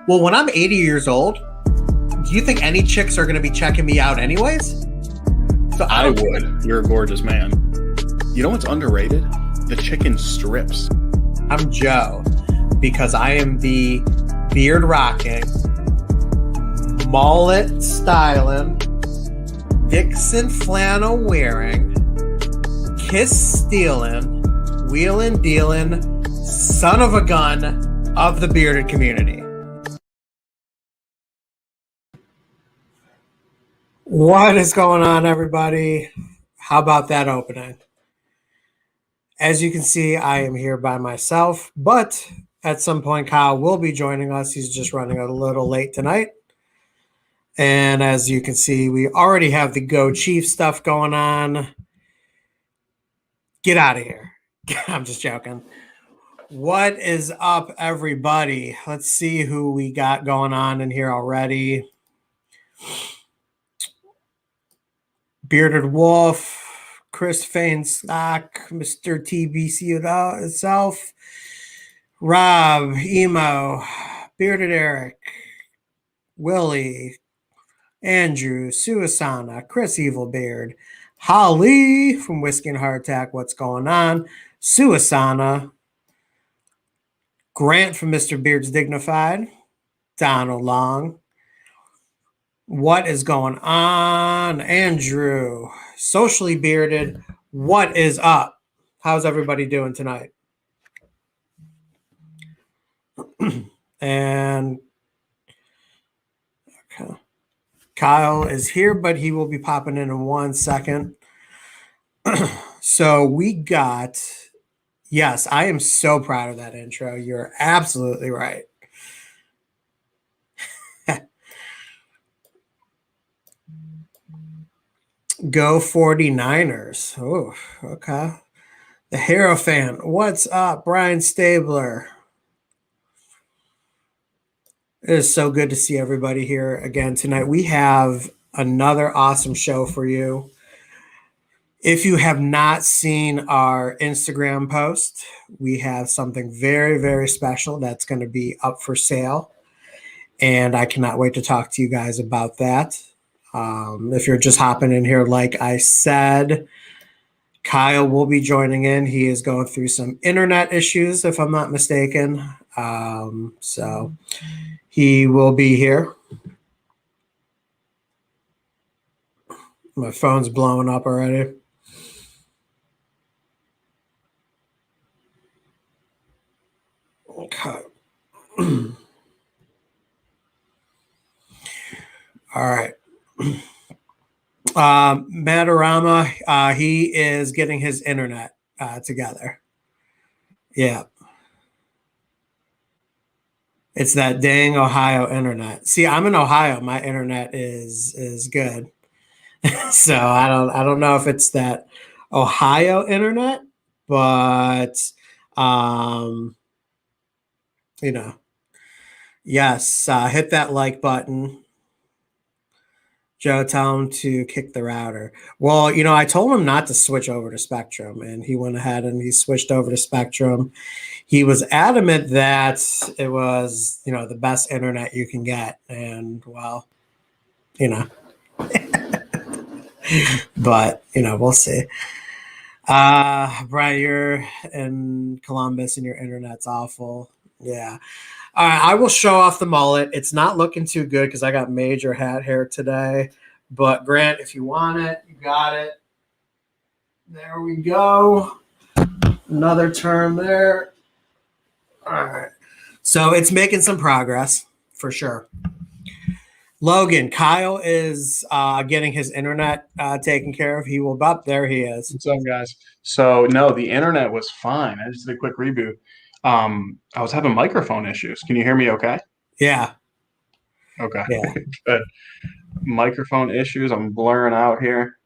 Well, when I'm 80 years old, do you think any chicks are going to be checking me out anyways? So I would. You're a gorgeous man. You know what's underrated? The chicken strips. I'm Joe because I am the beard rocking, mullet styling, Dixon flannel wearing, kiss stealing, wheeling dealing, son of a gun of the bearded community. What is going on, everybody? How about that opening? As you can see, I am here by myself, but at some point, Kyle will be joining us. He's just running a little late tonight. And as you can see, we already have the Go Chief stuff going on. Get out of here. I'm just joking. What is up, everybody? Let's see who we got going on in here already. Bearded Wolf, Chris Fainstock, Mr. TBC itself, Rob, Emo, Bearded Eric, Willie, Andrew, Suasana, Chris Evilbeard, Holly from Whiskey and Heart Attack, what's going on? Suasana, Grant from Mr. Beard's Dignified, Donald Long. What is going on? Andrew, Socially Bearded, what is up? How's everybody doing tonight? And okay. Kyle is here, but he will be popping in 1 second. So we got, yes, I am so proud of that intro. You're absolutely right. Go 49ers. Oh, okay. The Hero Fan. What's up, Brian Stabler? It is so good to see everybody here again tonight. We have another awesome show for you. If you have not seen our Instagram post, we have something very, very special that's going to be up for sale. And I cannot wait to talk to you guys about that. If you're just hopping in here, like I said, Kyle will be joining in. He is going through some internet issues, if I'm not mistaken. So he will be here. My phone's blowing up already. Okay. All right. Matarama, he is getting his internet together. Yeah. It's that dang Ohio internet. See, I'm in Ohio. My internet is good. So I don't know if it's that Ohio internet, but yes, hit that like button. Joe, tell him to kick the router. Well, I told him not to switch over to Spectrum, and he went ahead and he switched over to Spectrum. He was adamant that it was, the best internet you can get. And, well, but, we'll see. Brian, you're in Columbus and your internet's awful. Yeah. All right, I will show off the mullet. It's not looking too good because I got major hat hair today. But Grant, if you want it, you got it. There we go. Another turn there. All right. So it's making some progress for sure. Logan, Kyle is getting his internet taken care of. He will be up. There he is. What's up, guys? So, no, the internet was fine. I just did a quick reboot. I was having microphone issues. Can you hear me okay? Yeah. Okay. Yeah. Good. Microphone issues. I'm blurring out here.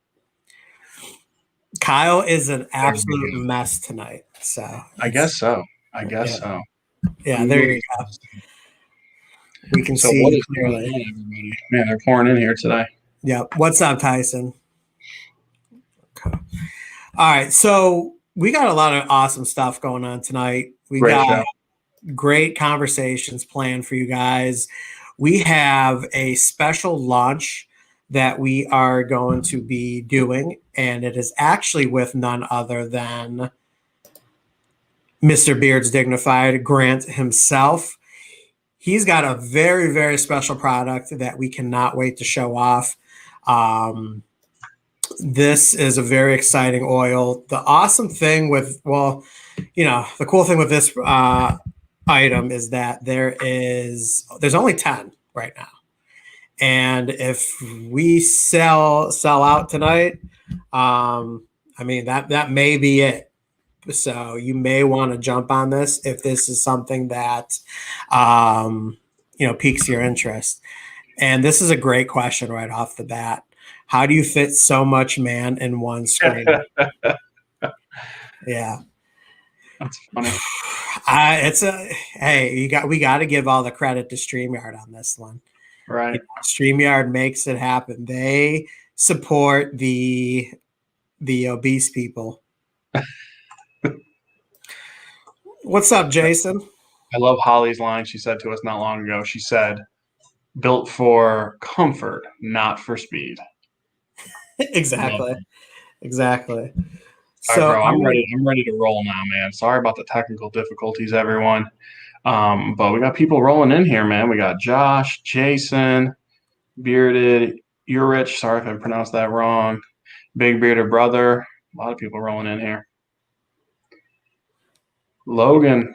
Kyle is an absolute mess tonight. So I guess so. So. Yeah, there you go. We can see clearly. Man, they're pouring in here today. Yep. What's up, Tyson? Okay. All right. So we got a lot of awesome stuff going on tonight. We Great got show. great conversations planned for you guys. We have a special launch that we are going to be doing, and it is actually with none other than Mr. Beard's Dignified, Grant himself. He's got a very, very special product that we cannot wait to show off. This is a very exciting oil. The awesome thing with, the cool thing with this item is that there's only 10 right now. And if we sell out tonight, that may be it. So you may want to jump on this if this is something that piques your interest. And this is a great question right off the bat. How do you fit so much man in one screen? Yeah. That's funny. We got to give all the credit to StreamYard on this one. Right. StreamYard makes it happen. They support the obese people. What's up, Jason? I love Holly's line she said to us not long ago. She said, built for comfort, not for speed. Exactly. All right, bro, I'm ready to roll now, man. Sorry about the technical difficulties, everyone. But we got people rolling in here, man. We got Josh, Jason, Bearded, Urich. Sorry if I pronounced that wrong. Big Bearded Brother. A lot of people rolling in here. Logan,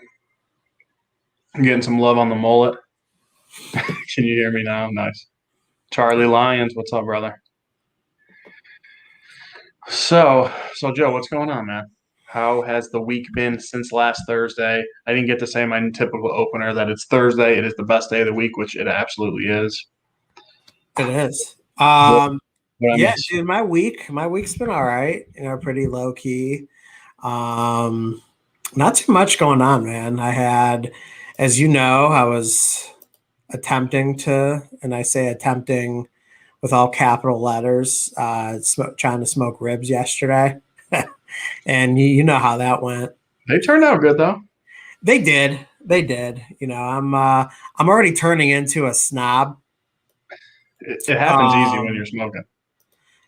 I'm getting some love on the mullet. Can you hear me now? Nice. Charlie Lyons, what's up, brother? So Joe, what's going on, man? How has the week been since last Thursday? I didn't get to say my typical opener that it's Thursday. It is the best day of the week, which it absolutely is. It is. Dude, my week's been all right. Pretty low key. Not too much going on, man. I had, as you know, I was attempting to, and I say attempting with all capital letters, trying to smoke ribs yesterday. And you know how that went. They turned out good, though. They did. I'm already turning into a snob. It happens easy when you're smoking.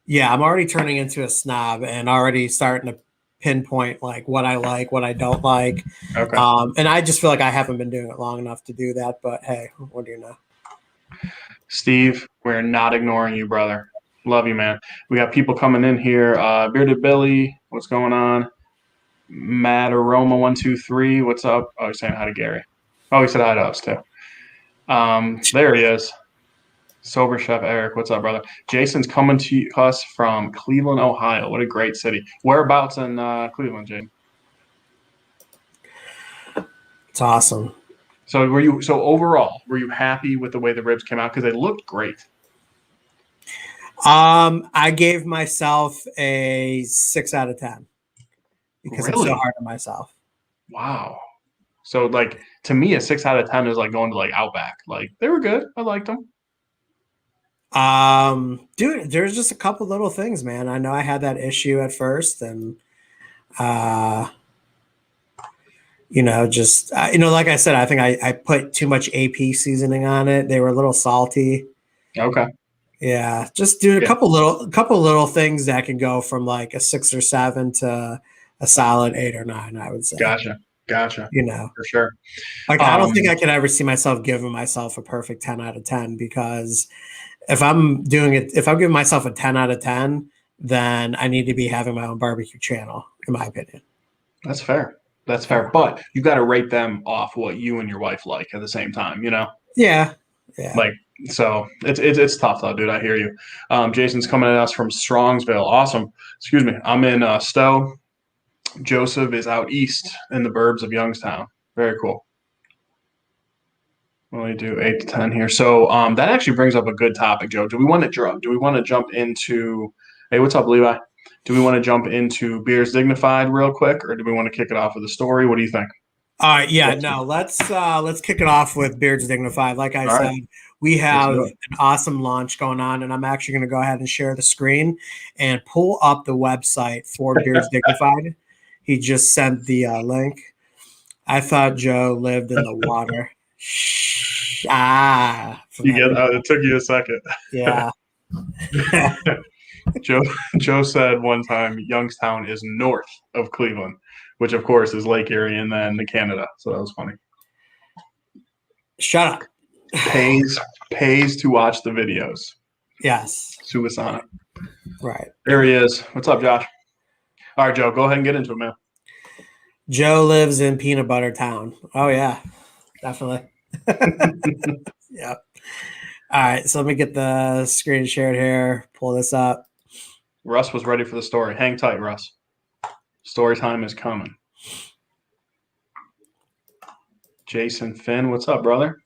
Yeah, I'm already turning into a snob and already starting to pinpoint like what I like, what I don't like. Okay. And I just feel like I haven't been doing it long enough to do that. But hey, what do you know? Steve, we're not ignoring you, brother. Love you, man. We got people coming in here. Bearded Billy, what's going on? Matt Aroma 123, what's up? Oh, he's saying hi to Gary. Oh, he said hi to us too. There he is. Sober Chef Eric, what's up, brother? Jason's coming to us from Cleveland, Ohio. What a great city. Whereabouts in Cleveland, Jason? It's awesome. So overall, were you happy with the way the ribs came out? Because they looked great. I gave myself a 6 out of 10 because I'm so hard on myself. Wow. So to me, a 6 out of 10 is like going to Outback. They were good. I liked them. Dude, there's just a couple little things, man. I know I had that issue at first, and like I said, I think I put too much AP seasoning on it. They were a little salty. Okay. Yeah, just doing a couple little things that can go from like a 6 or 7 to a solid 8 or 9. I would say. Gotcha. For sure. I don't think I could ever see myself giving myself a perfect 10 out of 10 because if I'm giving myself a 10 out of 10, then I need to be having my own barbecue channel, in my opinion. That's fair. But you got to rate them off what you and your wife like at the same time, Yeah. So it's tough though, dude. I hear you. Jason's coming at us from Strongsville. Awesome. Excuse me. I'm in Stowe. Joseph is out east in the burbs of Youngstown. Very cool. We'll only do 8 to 10 here. So that actually brings up a good topic, Joe. Do we want to jump into? Hey, what's up, Levi? Do we want to jump into Beers Dignified real quick, or do we want to kick it off with a story? What do you think? Let's kick it off with Beards Dignified. Like I said, we have an awesome launch going on, and I'm actually going to go ahead and share the screen and pull up the website for Beards Dignified. He just sent the link. I thought Joe lived in the water. Shh. You get it took you a second. Yeah. Joe Joe said one time Youngstown is north of Cleveland, which of course is Lake Erie and then to Canada. So that was funny. Shut up. Pays to watch the videos. Yes. Suasana. Right. There he is. What's up, Josh? All right, Joe, go ahead and get into it, man. Joe lives in Peanut Butter Town. Oh yeah, definitely. Yeah. All right, so let me get the screen shared here. Pull this up. Russ was ready for the story. Hang tight, Russ. Story time is coming. Jason Finn, what's up, brother?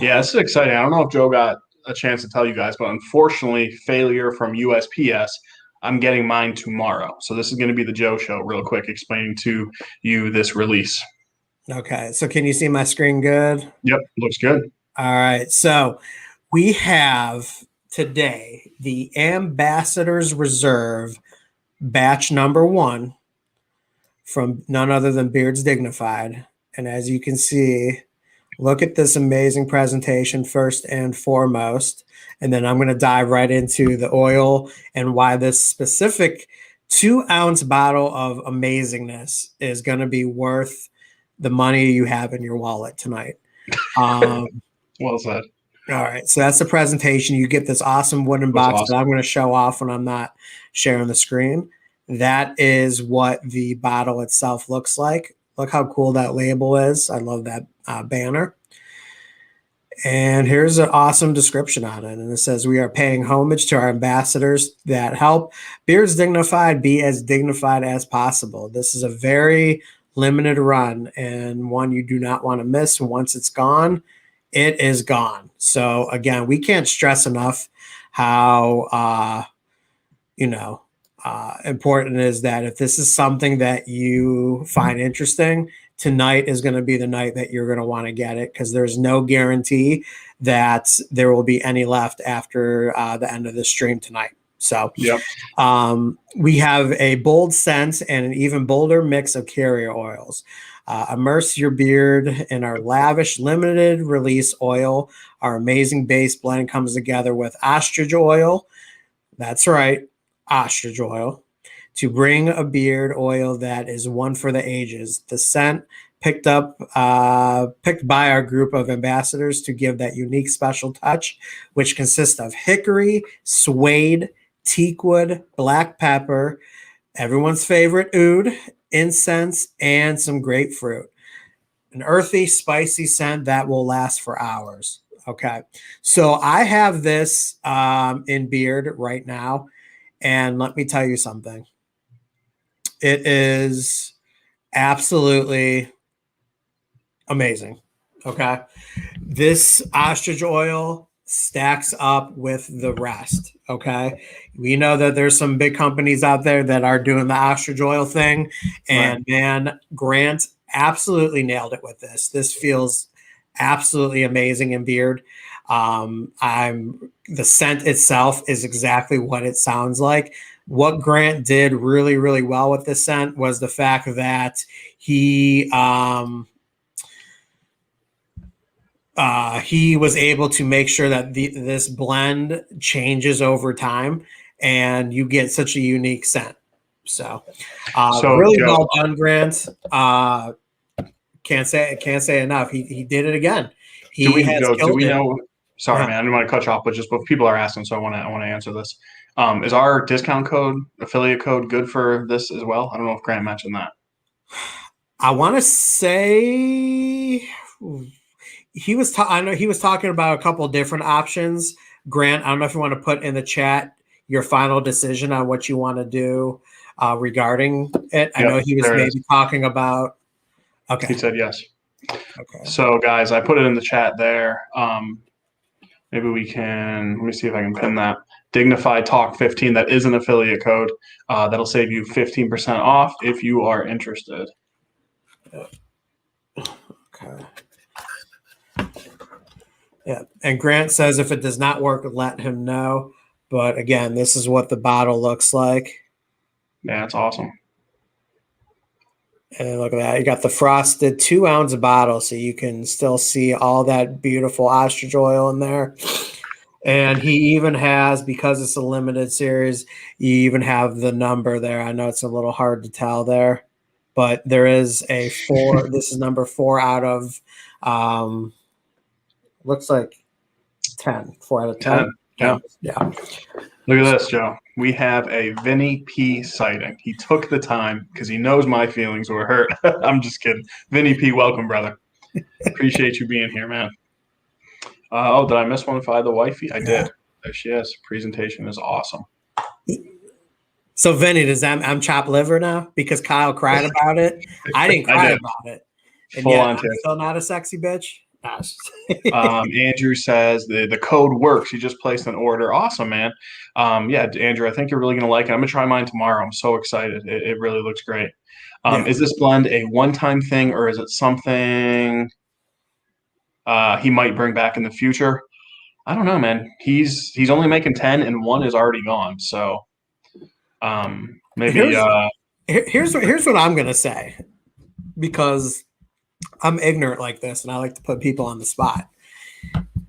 Yeah, this is exciting. I don't know if Joe got a chance to tell you guys, but unfortunately, failure from USPS. I'm getting mine tomorrow. So this is going to be the Joe show real quick, explaining to you this release. Okay, so can you see my screen good? Yep, looks good. All right, so we have today the Ambassador's Reserve batch number 1 from none other than Beards Dignified. And as you can see, look at this amazing presentation first and foremost. And then I'm going to dive right into the oil and why this specific 2-ounce bottle of amazingness is going to be worth the money you have in your wallet tonight. Well said. All right. So that's the presentation. You get this awesome wooden box that I'm going to show off when I'm not sharing the screen. That is what the bottle itself looks like. Look how cool that label is. I love that banner. And here's an awesome description on it. And it says, we are paying homage to our ambassadors that help Beards Dignified be as dignified as possible. This is a very limited run and one you do not want to miss. Once it's gone, it is gone. So again, we can't stress enough how, important it is that if this is something that you find interesting, tonight is going to be the night that you're going to want to get it, because there's no guarantee that there will be any left after the end of the stream tonight. So yep. We have a bold scent and an even bolder mix of carrier oils. Immerse your beard in our lavish limited release oil. Our amazing base blend comes together with ostrich oil. That's right, ostrich oil, to bring a beard oil that is one for the ages. The scent picked by our group of ambassadors to give that unique special touch, which consists of hickory, suede, teakwood, black pepper, everyone's favorite oud, incense, and some grapefruit. An earthy, spicy scent that will last for hours. Okay, so I have this in beard right now, and let me tell you something. It is absolutely amazing. Okay, this ostrich oil stacks up with the rest. Okay, we know that there's some big companies out there that are doing the ostrich oil thing, and right. Man, Grant absolutely nailed it with this. This feels absolutely amazing in beard. The scent itself is exactly what it sounds like. What Grant did really, really well with this scent was the fact that he was able to make sure that this blend changes over time, and you get such a unique scent. So really Joe, well done, Grant. Can't say enough. He did it again. Do we know? Sorry, man, I didn't want to cut you off, but just people are asking, so I want to answer this. Is our discount code, affiliate code, good for this as well? I don't know if Grant mentioned that. I want to say I know he was talking about a couple of different options. Grant, I don't know if you want to put in the chat your final decision on what you want to do regarding it. I know he was maybe talking about. Okay. He said yes. Okay. So, guys, I put it in the chat there. Maybe we can, let me see if I can pin that. Dignified Talk 15, that is an affiliate code. That'll save you 15% off if you are interested. Okay. Yeah. And Grant says if it does not work, let him know. But again, this is what the bottle looks like. Yeah, it's awesome. And look at that. You got the frosted 2 ounce bottle, so you can still see all that beautiful ostrich oil in there. And he even has, because it's a limited series, you even have the number there. I know it's a little hard to tell there, but there is a 4. This is number 4 out of, looks like 10. 4 out of 10. 10. Yeah. Yeah. Look at this, Joe. We have a Vinny P sighting. He took the time because he knows my feelings were hurt. I'm just kidding. Vinny P, welcome, brother. Appreciate you being here, man. Did I miss one if I had the wifey? I did. There she is. Presentation is awesome. So Vinny, does that I'm chopped liver now because Kyle cried about it? I didn't cry about it, and Full yet on I'm still not a sexy bitch. Andrew says the code works. He just placed an order. Awesome, man. Yeah, Andrew, I think you're really going to like it. I'm going to try mine tomorrow. I'm so excited. It really looks great. Is this blend a one-time thing, or is it something he might bring back in the future? I don't know, man. He's only making 10, and one is already gone. So maybe here's what I'm going to say, because I'm ignorant like this, and I like to put people on the spot.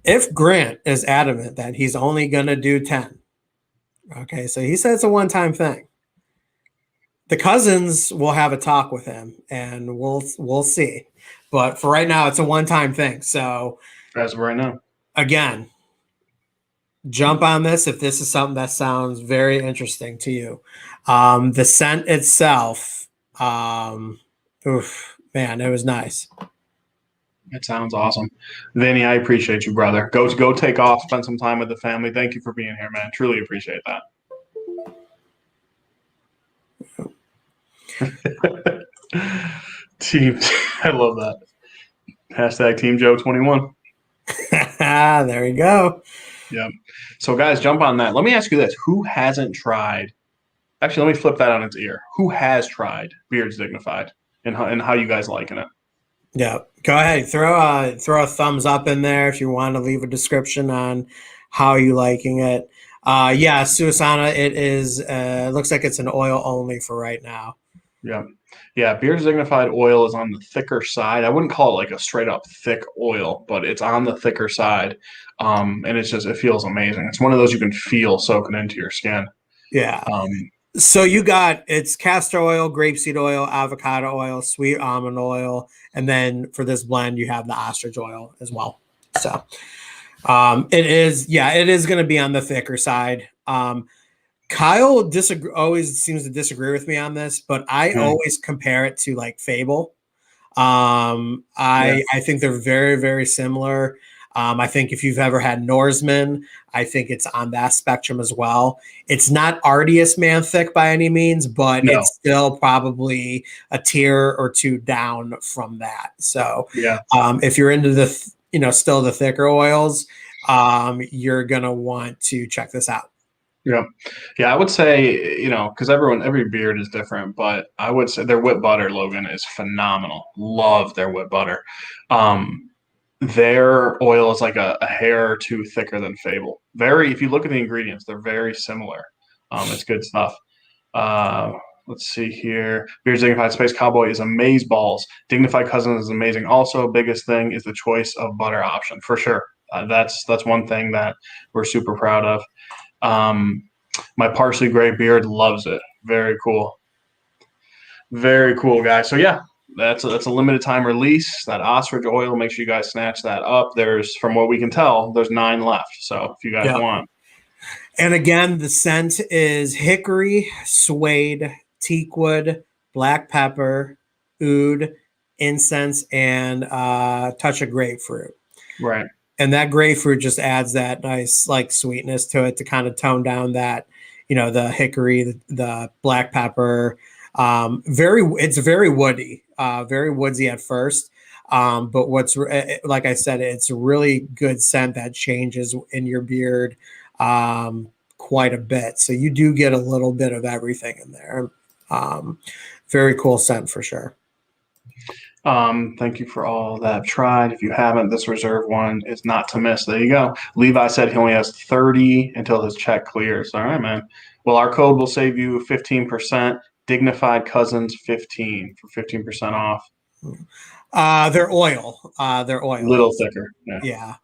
If Grant is adamant that he's only going to do 10, okay, so he said it's a one-time thing. The cousins will have a talk with him, and we'll see. But for right now, it's a one-time thing. So as of right now, again, jump on this if this is something that sounds very interesting to you. The scent itself, oof, man, it was nice. It sounds awesome. Vinny, I appreciate you, brother. Go take off, spend some time with the family. Thank you for being here, man. Truly appreciate that. Team, I love that. Hashtag Team Joe 21. There you go. Yeah. So, guys, jump on that. Let me ask you this: who hasn't tried? Actually, let me flip that on its ear. Who has tried Beards Dignified, and how you guys liking it? Yeah, go ahead. Throw a thumbs up in there if you want to leave a description on how you liking it. Yeah, Suasana, it is. Looks like it's an oil only for right now. Yeah. Yeah, Beards Dignified oil is on the thicker side. I wouldn't call it like a straight up thick oil, but it's on the thicker side. And it feels amazing. It's one of those you can feel soaking into your skin. Yeah. So it's castor oil, grapeseed oil, avocado oil, sweet almond oil, and then for this blend you have the ostrich oil as well. So it is going to be on the thicker side. Kyle always seems to disagree with me on this, but I always compare it to like Fable. I think they're very, very similar. I think if you've ever had Norseman, I think it's on that spectrum as well. It's not artiest man thick by any means, but it's still probably a tier or two down from that. So if you're into still the thicker oils, you're going to want to check this out. Yeah. Yeah, I would say, because every beard is different, but I would say their whip butter, Logan, is phenomenal. Love their whip butter. Their oil is like a hair or two thicker than Fable. If you look at the ingredients, they're very similar. It's good stuff. Let's see here. Beards Dignified Space Cowboy is amazeballs. Dignified Cousins is amazing. Also, biggest thing is the choice of butter option, for sure. That's one thing that we're super proud of. My parsley gray beard loves it. Very cool. Very cool, guys. So yeah, that's a limited time release. That ostrich oil, make sure you guys snatch that up. From what we can tell, there's 9 left. So if you guys want. And again, the scent is hickory, suede, teakwood, black pepper, oud, incense, and a touch of grapefruit. Right. And that grapefruit just adds that nice like sweetness to it to kind of tone down that, the hickory, the black pepper. It's very woody, very woodsy at first. But like I said, it's a really good scent that changes in your beard quite a bit. So you do get a little bit of everything in there. Very cool scent for sure. Thank you for all that I've tried. If you haven't, this reserve one is not to miss. There you go. Levi said he only has 30 until his check clears. All right, man. Well, our code will save you 15%. Dignified Cousins 15 for 15% off. They're oil. They're Little oils. thicker. Yeah. Yeah.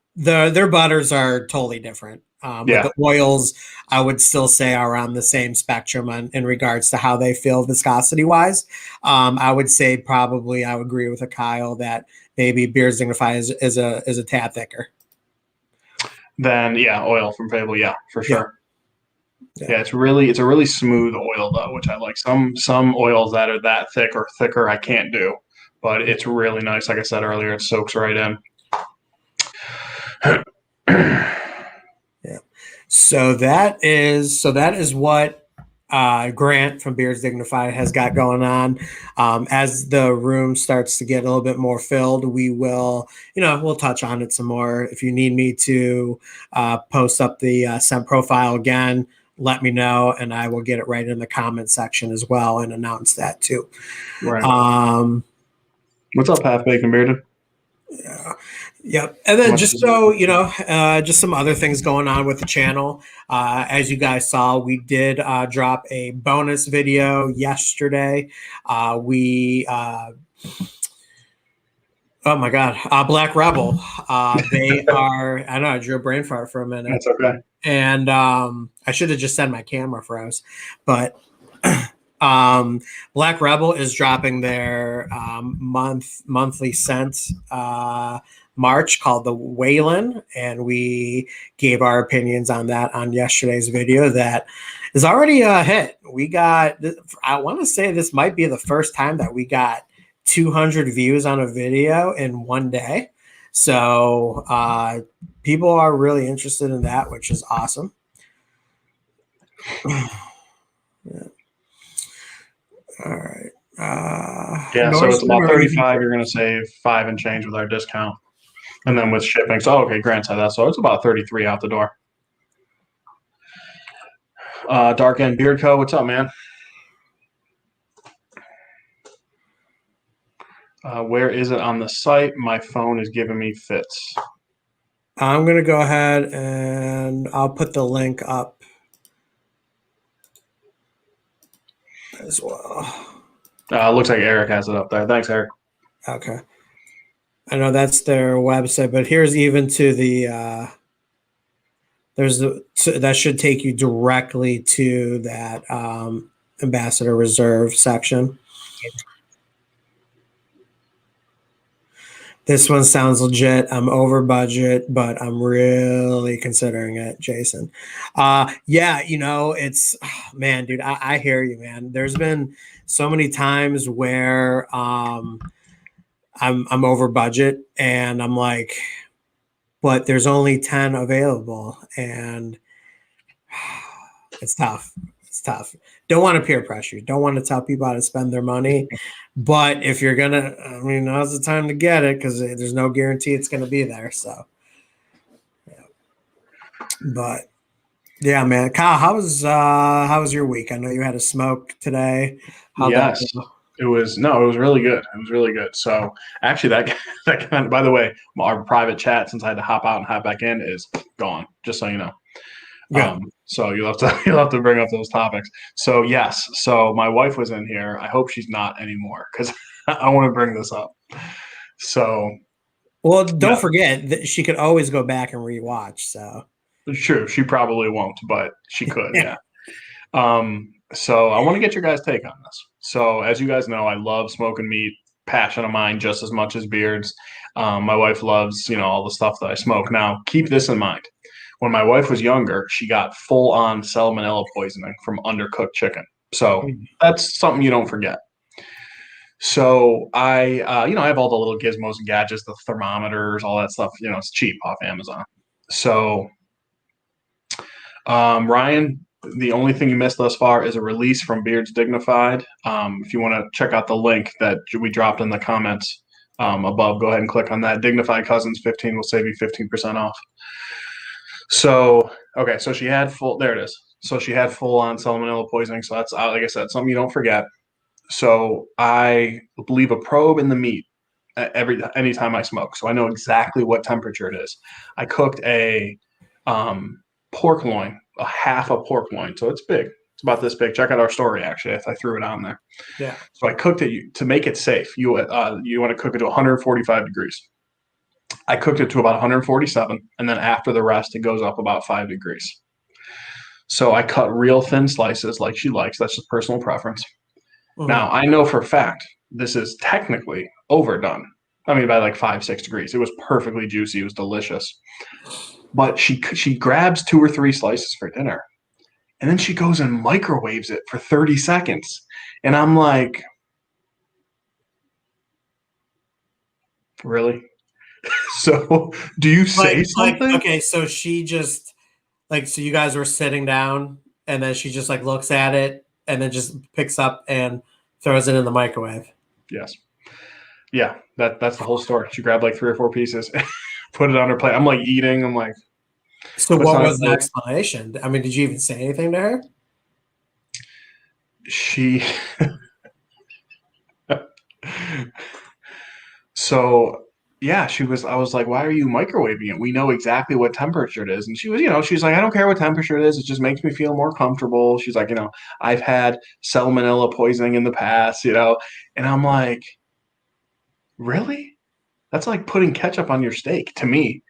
Their butters are totally different. But Yeah. the oils, I would still say, are on the same spectrum in regards to how they feel viscosity wise. I would say probably I would agree with a Kyle that maybe Beard Dignified is a tad thicker. Then yeah, oil from Fable. Yeah, for Yeah. sure. Yeah. Yeah, it's a really smooth oil though, which I like. Some oils that are that thick or thicker I can't do, but it's really nice. Like I said earlier, it soaks right in. Yeah. So that is what Grant from Beards Dignified has got going on. As the room starts to get a little bit more filled, we'll touch on it some more. If you need me to post up the scent profile again, let me know, and I will get it right in the comment section as well and announce that too. Right. Um, What's up, half bacon bearded? Yeah. Yep. And then Much just so you know, just some other things going on with the channel. As you guys saw, we did drop a bonus video yesterday. Oh my God, Black Rebel. They are, I know I drew a brain fart for a minute. That's okay. And I should have just said my camera froze, but Black Rebel is dropping their monthly scent March called the Whalen, and we gave our opinions on that on yesterday's video. That is already a hit. We got, I want to say this might be the first time that we got 200 views on a video in one day. So people are really interested in that, which is awesome. Yeah. All right. Yeah, so it's about 35. You're going to save 5 and change with our discount. And then with shipping. So, okay, Grant said that. So it's about 33 out the door. Dark End Beard Co. What's up, man? Where is it on the site? My phone is giving me fits. I'm going to go ahead and I'll put the link up as well. Looks like Eric has it up there. Thanks, Eric. Okay. I know that's their website, but here's even to the that should take you directly to that Ambassador Reserve section. This one sounds legit. I'm over budget, but I'm really considering it, Jason. Yeah, it's man, dude. I hear you, man. There's been so many times where I'm over budget, and I'm like, but there's only 10 available, and it's tough. It's tough. Don't want to peer pressure. Don't want to tell people how to spend their money. But if you're gonna, now's the time to get it because there's no guarantee it's gonna be there. So, yeah. But yeah, man, Kyle, how was your week? I know you had a smoke today. Yes, it was really good. It was really good. So actually, that kind of, by the way, our private chat, since I had to hop out and hop back in, is gone. Just so you know. Yeah. So you'll have to bring up those topics. So yes, so my wife was in here. I hope she's not anymore because I want to bring this up. So, well, don't forget that she could always go back and rewatch. So it's true, she probably won't, but she could. Yeah. So I want to get your guys' take on this. So as you guys know, I love smoking meat, passion of mine just as much as beards. My wife loves, all the stuff that I smoke. Now, keep this in mind. When my wife was younger, she got full-on salmonella poisoning from undercooked chicken. So that's something you don't forget. So I have all the little gizmos and gadgets, the thermometers, all that stuff. It's cheap off Amazon. So Ryan, the only thing you missed thus far is a release from Beards Dignified. If you want to check out the link that we dropped in the comments above, go ahead and click on that. Dignified Cousins 15 will save you 15% off. So, okay, so she had there it is. So she had full-on salmonella poisoning. So that's, like I said, something you don't forget. So I leave a probe in the meat anytime I smoke. So I know exactly what temperature it is. I cooked a pork loin, a half a pork loin. So it's big. It's about this big. Check out our story. Actually, I threw it on there. Yeah. So I cooked it to make it safe. You want to cook it to 145 degrees. I cooked it to about 147, and then after the rest, it goes up about 5 degrees. So I cut real thin slices like she likes. That's just personal preference. Mhm. Now, I know for a fact this is technically overdone. I mean, by like 5, 6 degrees. It was perfectly juicy. It was delicious. But she grabs 2 or 3 slices for dinner, and then she goes and microwaves it for 30 seconds. And I'm like, really? So do you say something? Okay, so she just so you guys were sitting down and then she just like looks at it and then just picks up and throws it in the microwave. Yes. Yeah, that's the whole story. She grabbed like 3 or 4 pieces, put it on her plate. I'm like eating. I'm like, So puts it what on her was the plate. explanation? I mean, did you even say anything to her? She So yeah, she was. I was like, "Why are you microwaving it? We know exactly what temperature it is." And she was, she's like, "I don't care what temperature it is. It just makes me feel more comfortable." She's like, "I've had salmonella poisoning in the past, And I'm like, "Really? That's like putting ketchup on your steak to me."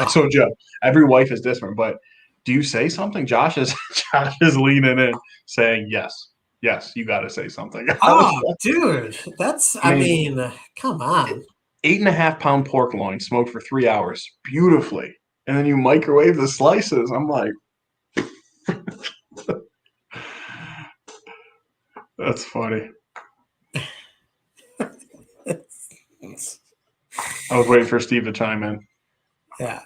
So, Joe, every wife is different, but do you say something? Josh is Josh is leaning in, saying, "Yes, yes, you got to say something." Oh, dude, I I mean, mean, come on. 8.5 pound pork loin smoked for 3 hours beautifully. And then you microwave the slices. I'm like, that's funny. I was waiting for Steve to chime in. Yeah.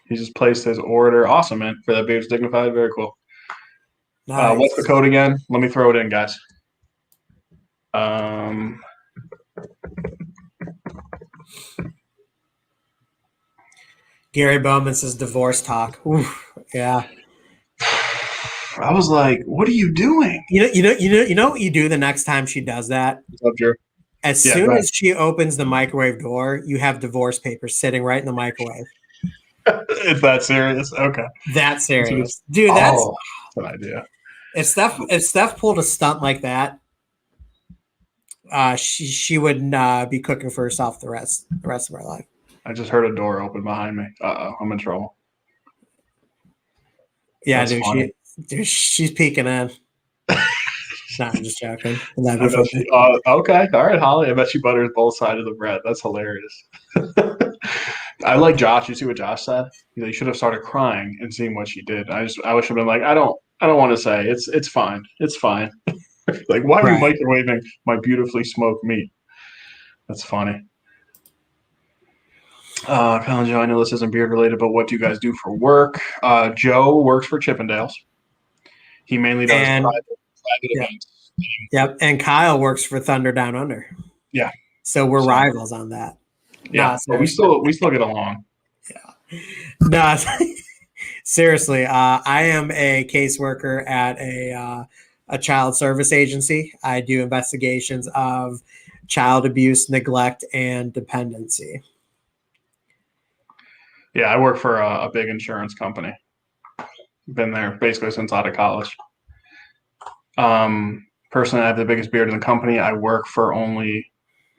He just placed his order. Awesome, man. For that beer's Dignified. Very cool. What's the Nice. code again? Let me throw it in, guys. Um, Gary Bowman says divorce talk. Oof, yeah. I was like, what are you doing? You know what you do the next time she does that? What's up, Drew? As Yeah, go soon ahead. as she opens the microwave door, you have divorce papers sitting right in the microwave. Is that serious? Okay. That That's what serious. Dude, oh, that's an idea. if Steph pulled a stunt like that, she would be cooking for herself the rest of her life. I just heard a door open behind me. I'm in trouble. Yeah, That's dude, funny. she's peeking in. No, I'm just joking. That'd be I bet funny. she. Okay, all right, Holly. I bet she butters both sides of the bread. That's hilarious. I like Josh. You see what Josh said? You should have started crying and seeing what she did. I wish have been like, I don't want to say. It's fine. It's fine. Like, why are you Right. microwaving my beautifully smoked meat? That's funny. Colin Joe, I know this isn't beard related, but what do you guys do for work? Joe works for Chippendales. He mainly does And private yeah, events. yep. And Kyle works for Thunder Down Under. Yeah. So we're So rivals on that. yeah, Nah, but we seriously. still get along. Nah, seriously. I am a caseworker at a child service agency. I do investigations of child abuse, neglect, and dependency. Yeah, I work for a big insurance company. Been there basically since out of college. Personally, I have the biggest beard in the company. I work for only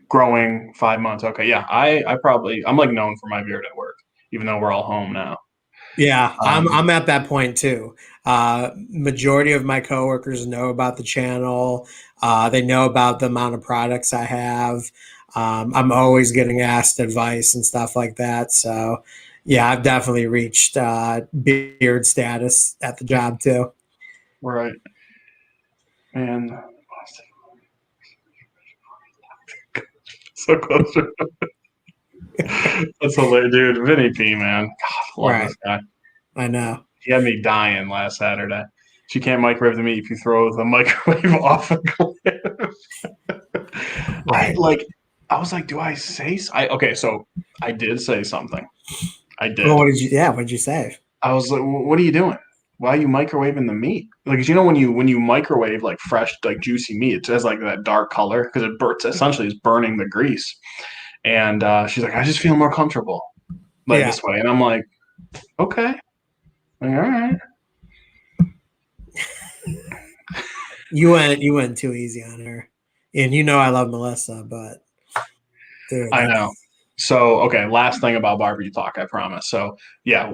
growing 5 months. Okay, yeah, I'm like known for my beard at work, even though we're all home now. Yeah, I'm Um, I'm at that point too. Majority of my coworkers know about the channel. They know about the amount of products I have. I'm always getting asked advice and stuff like that. So, yeah, I've definitely reached beard status at the job too. right, and so close. That's hilarious, dude. Vinny P, man, God, love Right, this guy. I know. He had me dying last Saturday. She can't microwave the meat if you throw the microwave off a cliff. I Right. like. I was like, do I say? Okay, so I did say something. I Well, did. what did you say? I was like, what are you doing? Why are you microwaving the meat? Like, 'cause when you microwave like fresh, like juicy meat, it has like that dark color because it burns. Essentially, is burning the grease. And she's like, I just feel more comfortable like Yeah. this way. And I'm like, okay, all right. You went too easy on her, and you know I love Melissa, but dude, I know. that's So, okay, last thing about barbecue talk, I promise. So, yeah,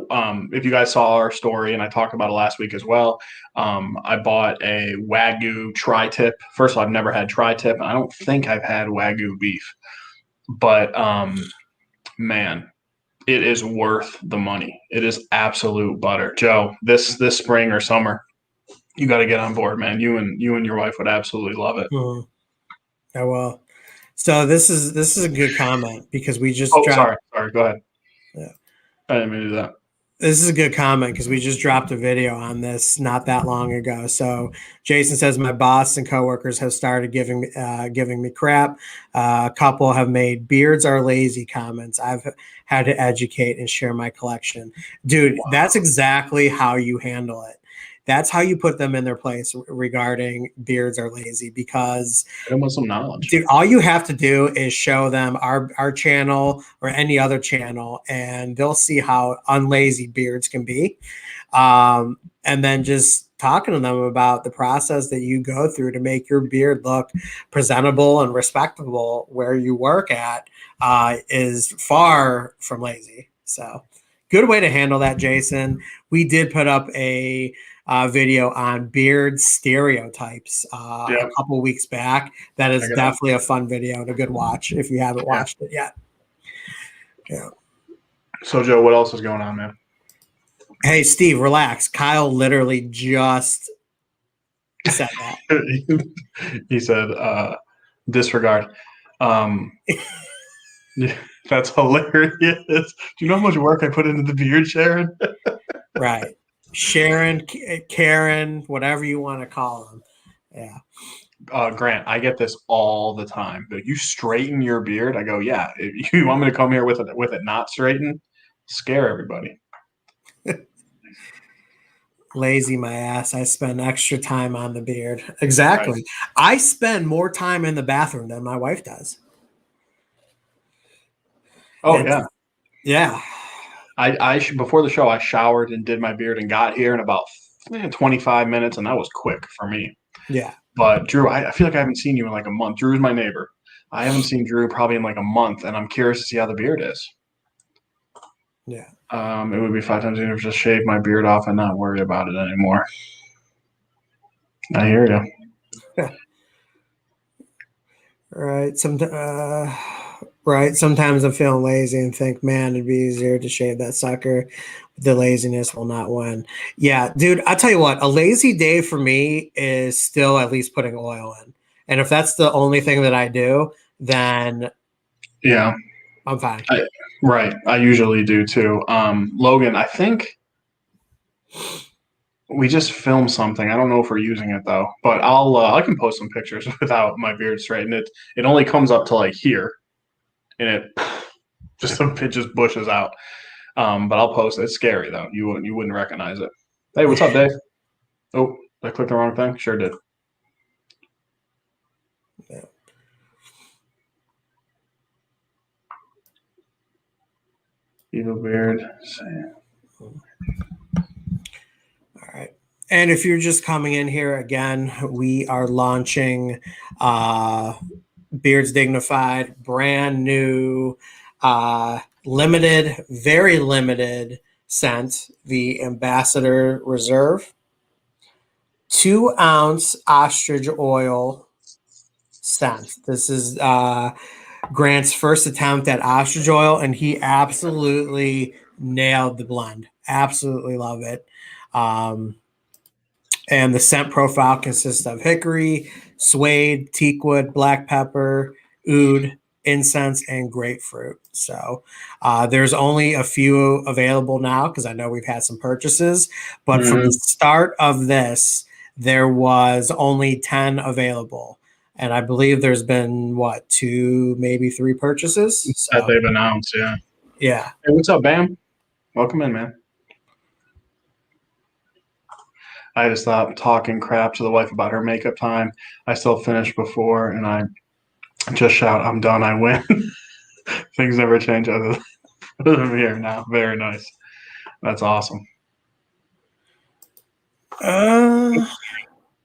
if you guys saw our story, and I talked about it last week as well, I bought a Wagyu tri-tip. First of all, I've never had tri-tip, and I don't think I've had Wagyu beef, but man, it is worth the money. It is absolute butter. Joe, this spring or summer, you got to get on board, man. You and your wife would absolutely love it. mhm. Oh well. So this is a good comment because we just Oh, dropped. sorry. Go ahead. Yeah. I didn't mean to do that. This is a good comment because we just dropped a video on this not that long ago. So Jason says my boss and coworkers have started giving me crap. A couple have made beards are lazy comments. I've had to educate and share my collection. Dude, that's exactly how you handle it. That's how you put them in their place regarding beards are lazy because Hit them with some knowledge. dude, all you have to do is show them our channel or any other channel, and they'll see how unlazy beards can be. And then just talking to them about the process that you go through to make your beard look presentable and respectable where you work at is far from lazy. So, good way to handle that, Jason. We did put up a video on beard stereotypes a Yeah, couple weeks back. That is check it out. definitely a fun video and a good watch if you haven't Yeah. watched it yet. Yeah. So, Joe, what else is going on, man? Hey, Steve, relax. Kyle literally just said that. He said, disregard. Um, yeah, that's hilarious. Do you know how much work I put into the beard, Sharon? Right. Sharon, Karen, whatever you want to call them. Yeah. Grant, I get this all the time. But you straighten your beard? I go, yeah. If you want me to come here with it not straightened, scare everybody. Lazy my ass. I spend extra time on the beard. Right. Exactly. I spend more time in the bathroom than my wife does. Oh It's, yeah. yeah. Before the show, I showered and did my beard and got here in about 25 minutes, and that was quick for me. Yeah. But Drew, I feel like I haven't seen you in like a month. Drew's my neighbor. I haven't seen Drew probably in like a month, and I'm curious to see how the beard is. Yeah. It would be 5 times easier to just shave my beard off and not worry about it anymore. I hear you. Right. Right. Sometimes I'm feeling lazy and think, man, it'd be easier to shave that sucker. The laziness will not win. Yeah, dude. I tell you what, a lazy day for me is still at least putting oil in, and if that's the only thing that I do, then Yeah, I'm fine. right. I usually do too. Logan, I think we just filmed something. I don't know if we're using it though, but I can post some pictures without my beard straightened. It only comes up to like here, and it just bushes out. But I'll post it. It's scary though. You wouldn't recognize it. Hey, what's up, Dave? Oh, I clicked the wrong thing. Sure did. Yeah. Evil beard. All right. And if you're just coming in here again, we are launching Beards Dignified, brand new, limited, very limited scent, the Ambassador Reserve, 2 ounce ostrich oil scent. This is Grant's first attempt at ostrich oil, and he absolutely nailed the blend. Absolutely love it. Um, and the scent profile consists of hickory, suede, teakwood, black pepper, oud, incense, and grapefruit. So there's only a few available now because I know we've had some purchases. But from the Mm-hmm. start of this, there was only 10 available. And I believe there's been what, two, maybe three purchases. That So they've announced. Yeah. yeah. Hey, what's up, Bam? Welcome in, man. I just stopped talking crap to the wife about her makeup time. I still finish before, and I just shout, "I'm done! I win." Things never change other than here now. Very nice. That's awesome. Uh,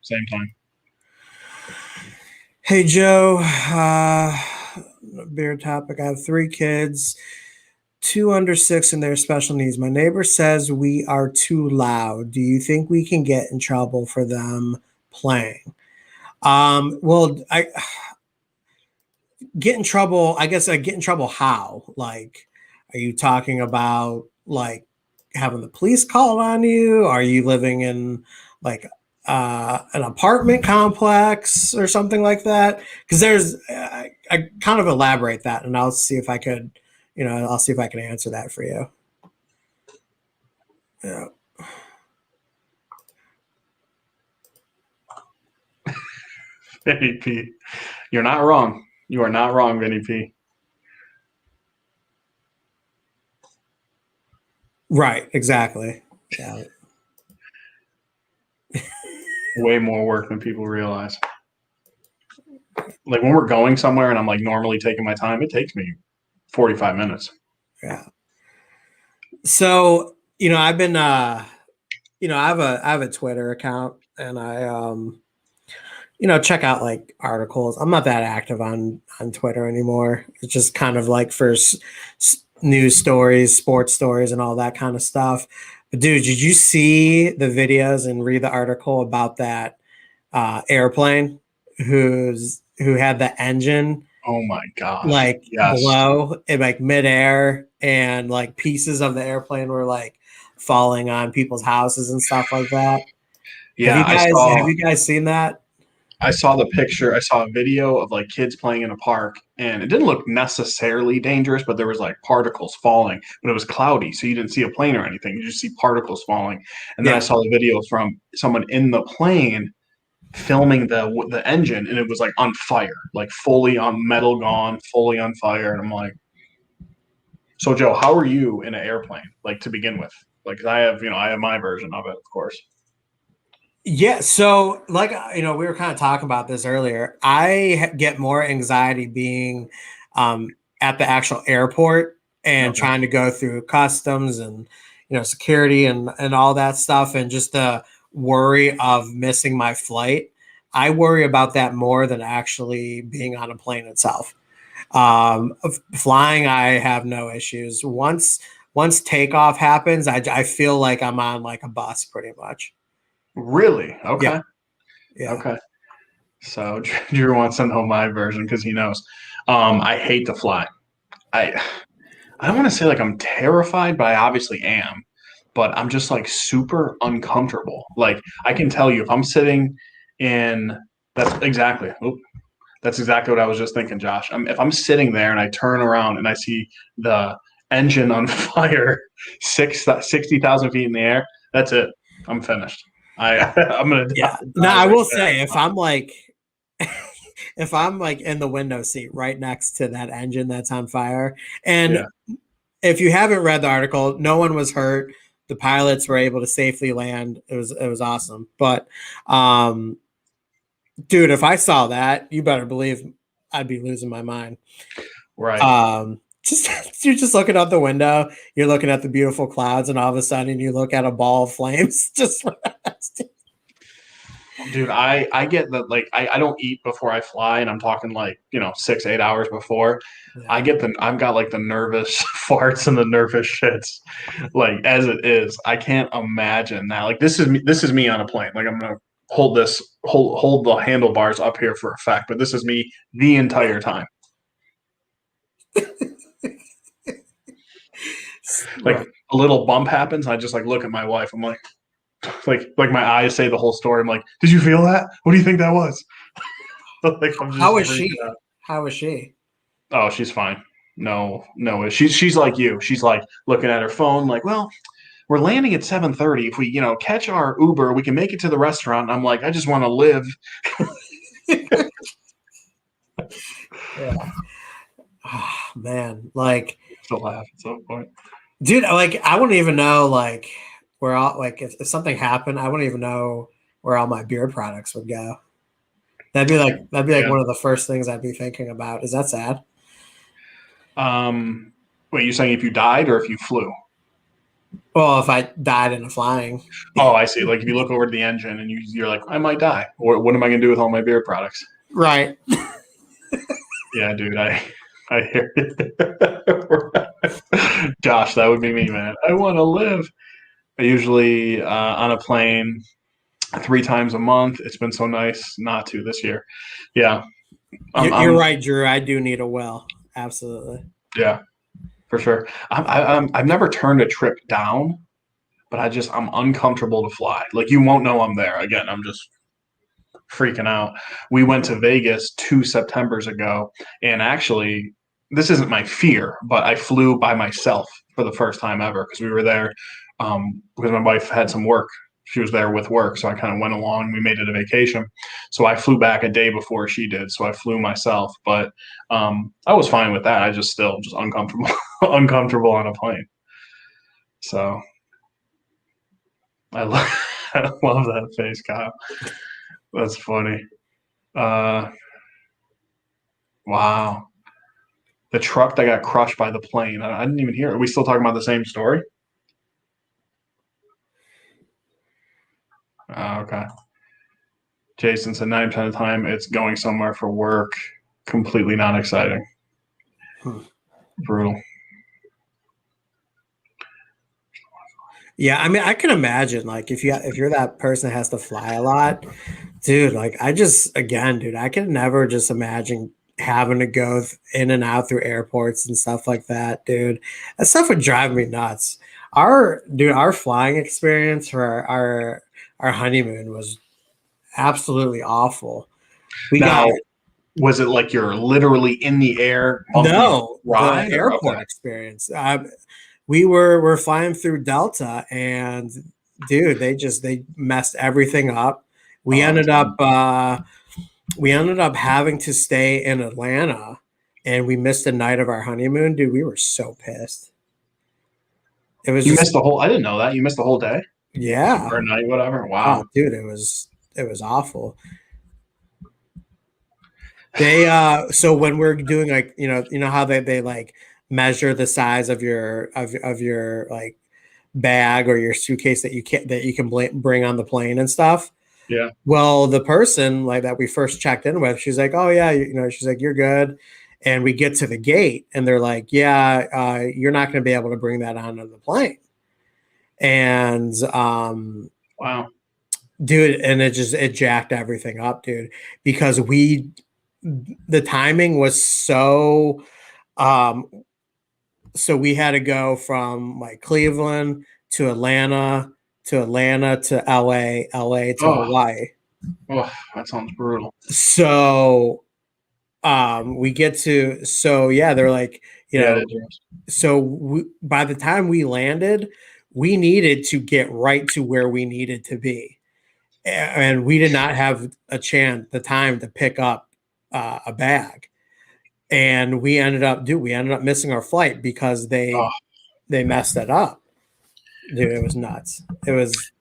Same time. Hey Joe, beer topic. I have three kids, two under six, and their special needs. My neighbor says we are too loud. Do you think we can get in trouble for them playing? Well, I get in trouble. I guess I get in trouble. How? Like, are you talking about like having the police call on you? Are you living in like an apartment complex or something like that? Because I kind of elaborate that, and I'll see if I could, I'll see if I can answer that for you. Yeah. Vinny P. You're not wrong. You are not wrong, Vinny P. Right. Exactly. Yeah. Way more work than people realize. Like when we're going somewhere and I'm like normally taking my time, it takes me 45 minutes. Yeah. So I've been I have a Twitter account, and I check out like articles. I'm not that active on Twitter anymore. It's just kind of like for news stories, sports stories, and all that kind of stuff. But dude, did you see the videos and read the article about that airplane who had the engine Oh my gosh. like Yes. blow in like midair, and like pieces of the airplane were like falling on people's houses and stuff like that? Have Yeah, you guys have you guys seen that? I saw the picture. I saw a video of like kids playing in a park, and it didn't look necessarily dangerous, but there was like particles falling. But it was cloudy, so you didn't see a plane or anything. You just see particles falling. And then I Yeah. saw the video from someone in the plane filming the engine, and it was like on fire, like fully on metal gone, fully on fire. And I'm like, so Joe, how are you in an airplane, like to begin with? Like I have my version of it, of course. Yeah, so like we were kind of talking about this earlier. I get more anxiety being at the actual airport and Okay. trying to go through customs and security and all that stuff, and just the worry of missing my flight. I worry about that more than actually being on a plane itself. Flying, I have no issues. Once takeoff happens, I feel like I'm on like a bus pretty much. Really? Yeah, Okay. yeah. Okay. So Drew wants to know my version because he knows. I hate to fly. I I don't want to say like I'm terrified, but I obviously am. But I'm just like super uncomfortable. Like I can tell you if I'm sitting in that's exactly oop, that's exactly what I was just thinking, Josh. If I'm sitting there and I turn around and I see the engine on fire, 60,000 feet in the air, that's it. I'm finished. I'm gonna Yeah. Now die I right will there. say, if I'm like in the window seat right next to that engine that's on fire, Yeah. and if you haven't read the article, no one was hurt. The pilots were able to safely land. It was awesome. But dude, if I saw that, you better believe I'd be losing my mind. Right. Just you're just looking out the window, you're looking at the beautiful clouds, and all of a sudden you look at a ball of flames. Just Dude, I get that like I don't eat before I fly and I'm talking like, 6, 8 hours before. yeah. I've got like the nervous farts and the nervous shits like as it is. I can't imagine that. Like this is me on a plane. Like I'm gonna hold the handlebars up here for effect, but this is me the entire time. Like Right. a little bump happens, I just like look at my wife. I'm like my eyes say the whole story. I'm like, did you feel that? What do you think that was? Like I'm How just is freaking she? out. How is she? Oh, she's fine. No, no, she's like you. She's like looking at her phone, like, well, we're landing at 7:30. If we, catch our Uber, we can make it to the restaurant. And I'm like, I just want to live. Yeah. Oh, man, like, To laugh at some point. dude, like I wouldn't even know like where all like if something happened, I wouldn't even know where all my beard products would go. That'd be like Yeah. one of the first things I'd be thinking about. Is that sad? Um. Wait, you're saying if you died or if you flew? Well, if I died in a flying. Oh, I see. Like if you look over to the engine and you're like, I might die. What am I going to do with all my beer products? Right. Yeah, dude, I hear it. Josh, that would be me, man. I want to live. I usually on a plane 3 times a month. It's been so nice not to this year. Yeah, You're right, Drew. I do need a well. Absolutely. yeah, for sure. I've never turned a trip down, but I'm uncomfortable to fly. Like you won't know I'm there. Again, I'm just freaking out. We went to Vegas 2 Septembers ago, and actually, this isn't my fear, but I flew by myself for the first time ever because we were there because my wife had some work. She was there with work, so I kind of went along. We made it a vacation, so I flew back a day before she did. So I flew myself, but I was fine with that. I just still just uncomfortable, uncomfortable on a plane. So I love, I love that face, Kyle. That's funny. Uh, wow. The truck that got crushed by the plane. I didn't even hear it. Are we still talking about the same story? Okay. Jason said 9% of the time it's going somewhere for work. Completely not exciting. Hmm. Brutal. Yeah, I mean, I can imagine like if you're that person that has to fly a lot, dude. Like, I just again, dude, I can never just imagine having to go in and out through airports and stuff like that, dude. That stuff would drive me nuts. Our flying experience for our honeymoon was absolutely awful. We got Now, was it like you're literally in the air, bumpy no the ride, or airport okay? experience. We're flying through Delta, and dude, they messed everything up. We Oh, ended up uh, we ended up having to stay in Atlanta, and we missed a night of our honeymoon. Dude, we were so pissed. It was you just missed the whole. I didn't know that. You missed the whole day yeah. or night, whatever. Oh, Wow. dude, it was awful. They so when we're doing like you know how they like measure the size of your like bag or your suitcase that you can bring on the plane and stuff. Yeah. Well, the person like that we first checked in with, she's like, "Oh yeah, you know," she's like, "You're good." And we get to the gate, and they're like, "Yeah, you're not going to be able to bring that onto the plane." And Wow. dude, and it jacked everything up, dude, because the timing was um so we had to go from like Cleveland to Atlanta to LA to Oh, Hawaii. oh, that sounds brutal. So we get to so yeah, they're like, you Yeah, know, it is. by the time we landed, we needed to get right to where we needed to be. And we did not have the time to pick up a bag. And we ended up missing our flight because Oh, they messed it up. Dude, it was nuts. It was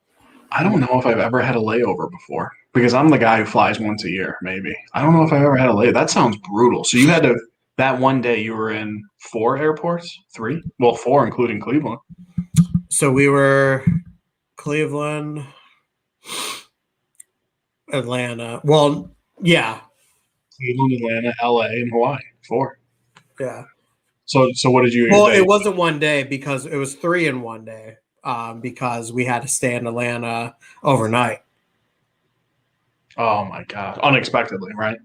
I don't know if I've ever had a layover before because I'm the guy who flies once a year, maybe. I don't know if I've ever had a layover. That sounds brutal. So you had to, that one day you were in 4 airports? Three? Well, four, including Cleveland. so we were Cleveland, Atlanta. Well, yeah, Cleveland, Atlanta, LA, and Hawaii. Four. yeah. So what did you Well, day? it wasn't one day because it was three in one day. Because we had to stay in Atlanta overnight. Oh my God. Unexpectedly, right?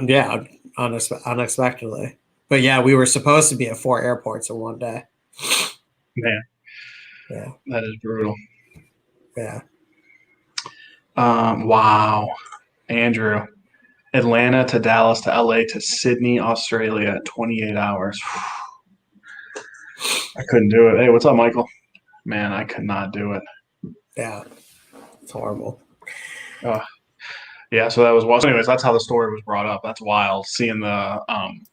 Yeah, unexpectedly. But yeah, we were supposed to be at four airports in one day. Man, Yeah, that is brutal. yeah. Wow. Andrew. Atlanta to Dallas to LA to Sydney, Australia, 28 hours. I couldn't do it. Hey, what's up, Michael? Man, I could not do it. Yeah, it's horrible. Uh, yeah, so that was wild. So anyways, that's how the story was brought up. That's wild, seeing the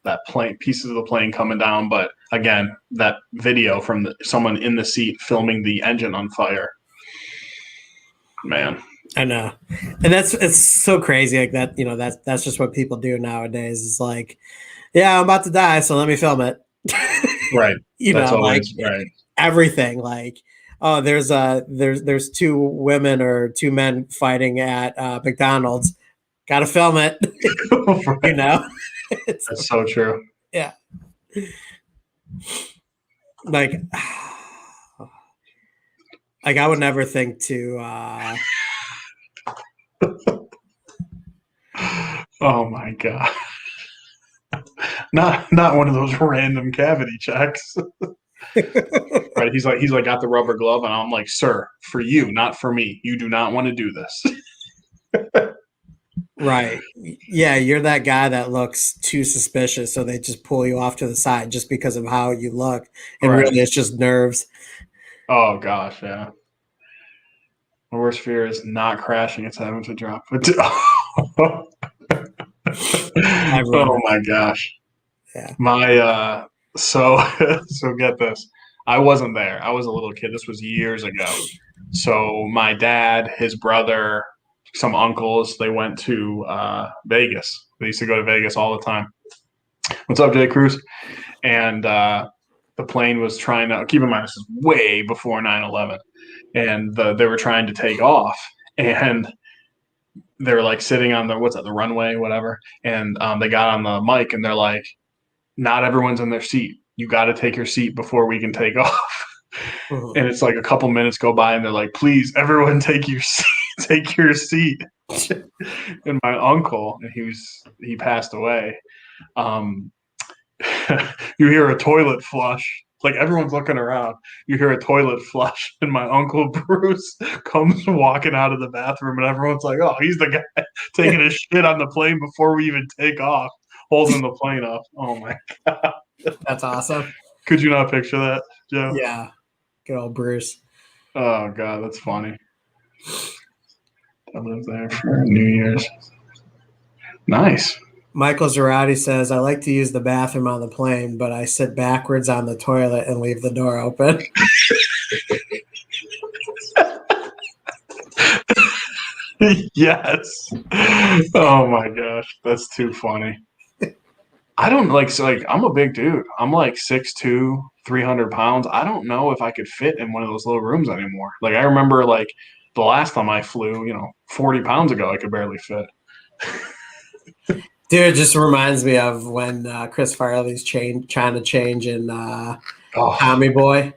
that plane pieces of the plane coming down. But again, that video from someone in the seat filming the engine on fire. Man, I know, and it's so crazy like that. You know, that's just what people do nowadays. It's like, yeah, I'm about to die, so let me film it. right. You That's know, like always right. everything. Like, oh, there's two women or two men fighting at McDonald's. Got to film it. You know, That's so true. yeah, like like I would never think to Oh my god. Not one of those random cavity checks. Right. He's like got the rubber glove and I'm like, sir, for you, not for me. You do not want to do this. right. Yeah, you're that guy that looks too suspicious, so they just pull you off to the side just because of how you look. And Right. really it's just nerves. Oh gosh, yeah. My worst fear is not crashing, it's having to drop. Oh Everyone. my gosh. Yeah. My so so get this. I wasn't there. I was a little kid. This was years ago. So my dad, his brother, some uncles, they went to Vegas. They used to go to Vegas all the time. What's up, Jay Cruz? And the plane was trying to keep in mind this is way before 9/11, and they were trying to take off, and they were like sitting on the runway, whatever, and they got on the mic and they're like, not everyone's in their seat. You got to take your seat before we can take off. Mhm. And it's like a couple minutes go by and they're like, please, everyone take your seat. Take your seat. And my uncle, and he passed away. Um, you hear a toilet flush. Like everyone's looking around. You hear a toilet flush, and my uncle Bruce comes walking out of the bathroom, and everyone's like, "Oh, he's the guy taking a shit on the plane before we even take off, holding the plane up." Oh my god! That's awesome. Could you not picture that, Joe? Yeah. Good old Bruce. Oh god, that's funny. I lived there for New Year's. Nice. Michael Zarati says, I like to use the bathroom on the plane, but I sit backwards on the toilet and leave the door open. Yes. Oh my gosh, that's too funny. I don't like I'm a big dude. I'm like 6'2", 300 pounds. I don't know if I could fit in one of those little rooms anymore. Like I remember like the last time I flew, 40 pounds ago, I could barely fit. Dude, it just reminds me of when Chris Farley's trying to change in Oh Tommy Boy.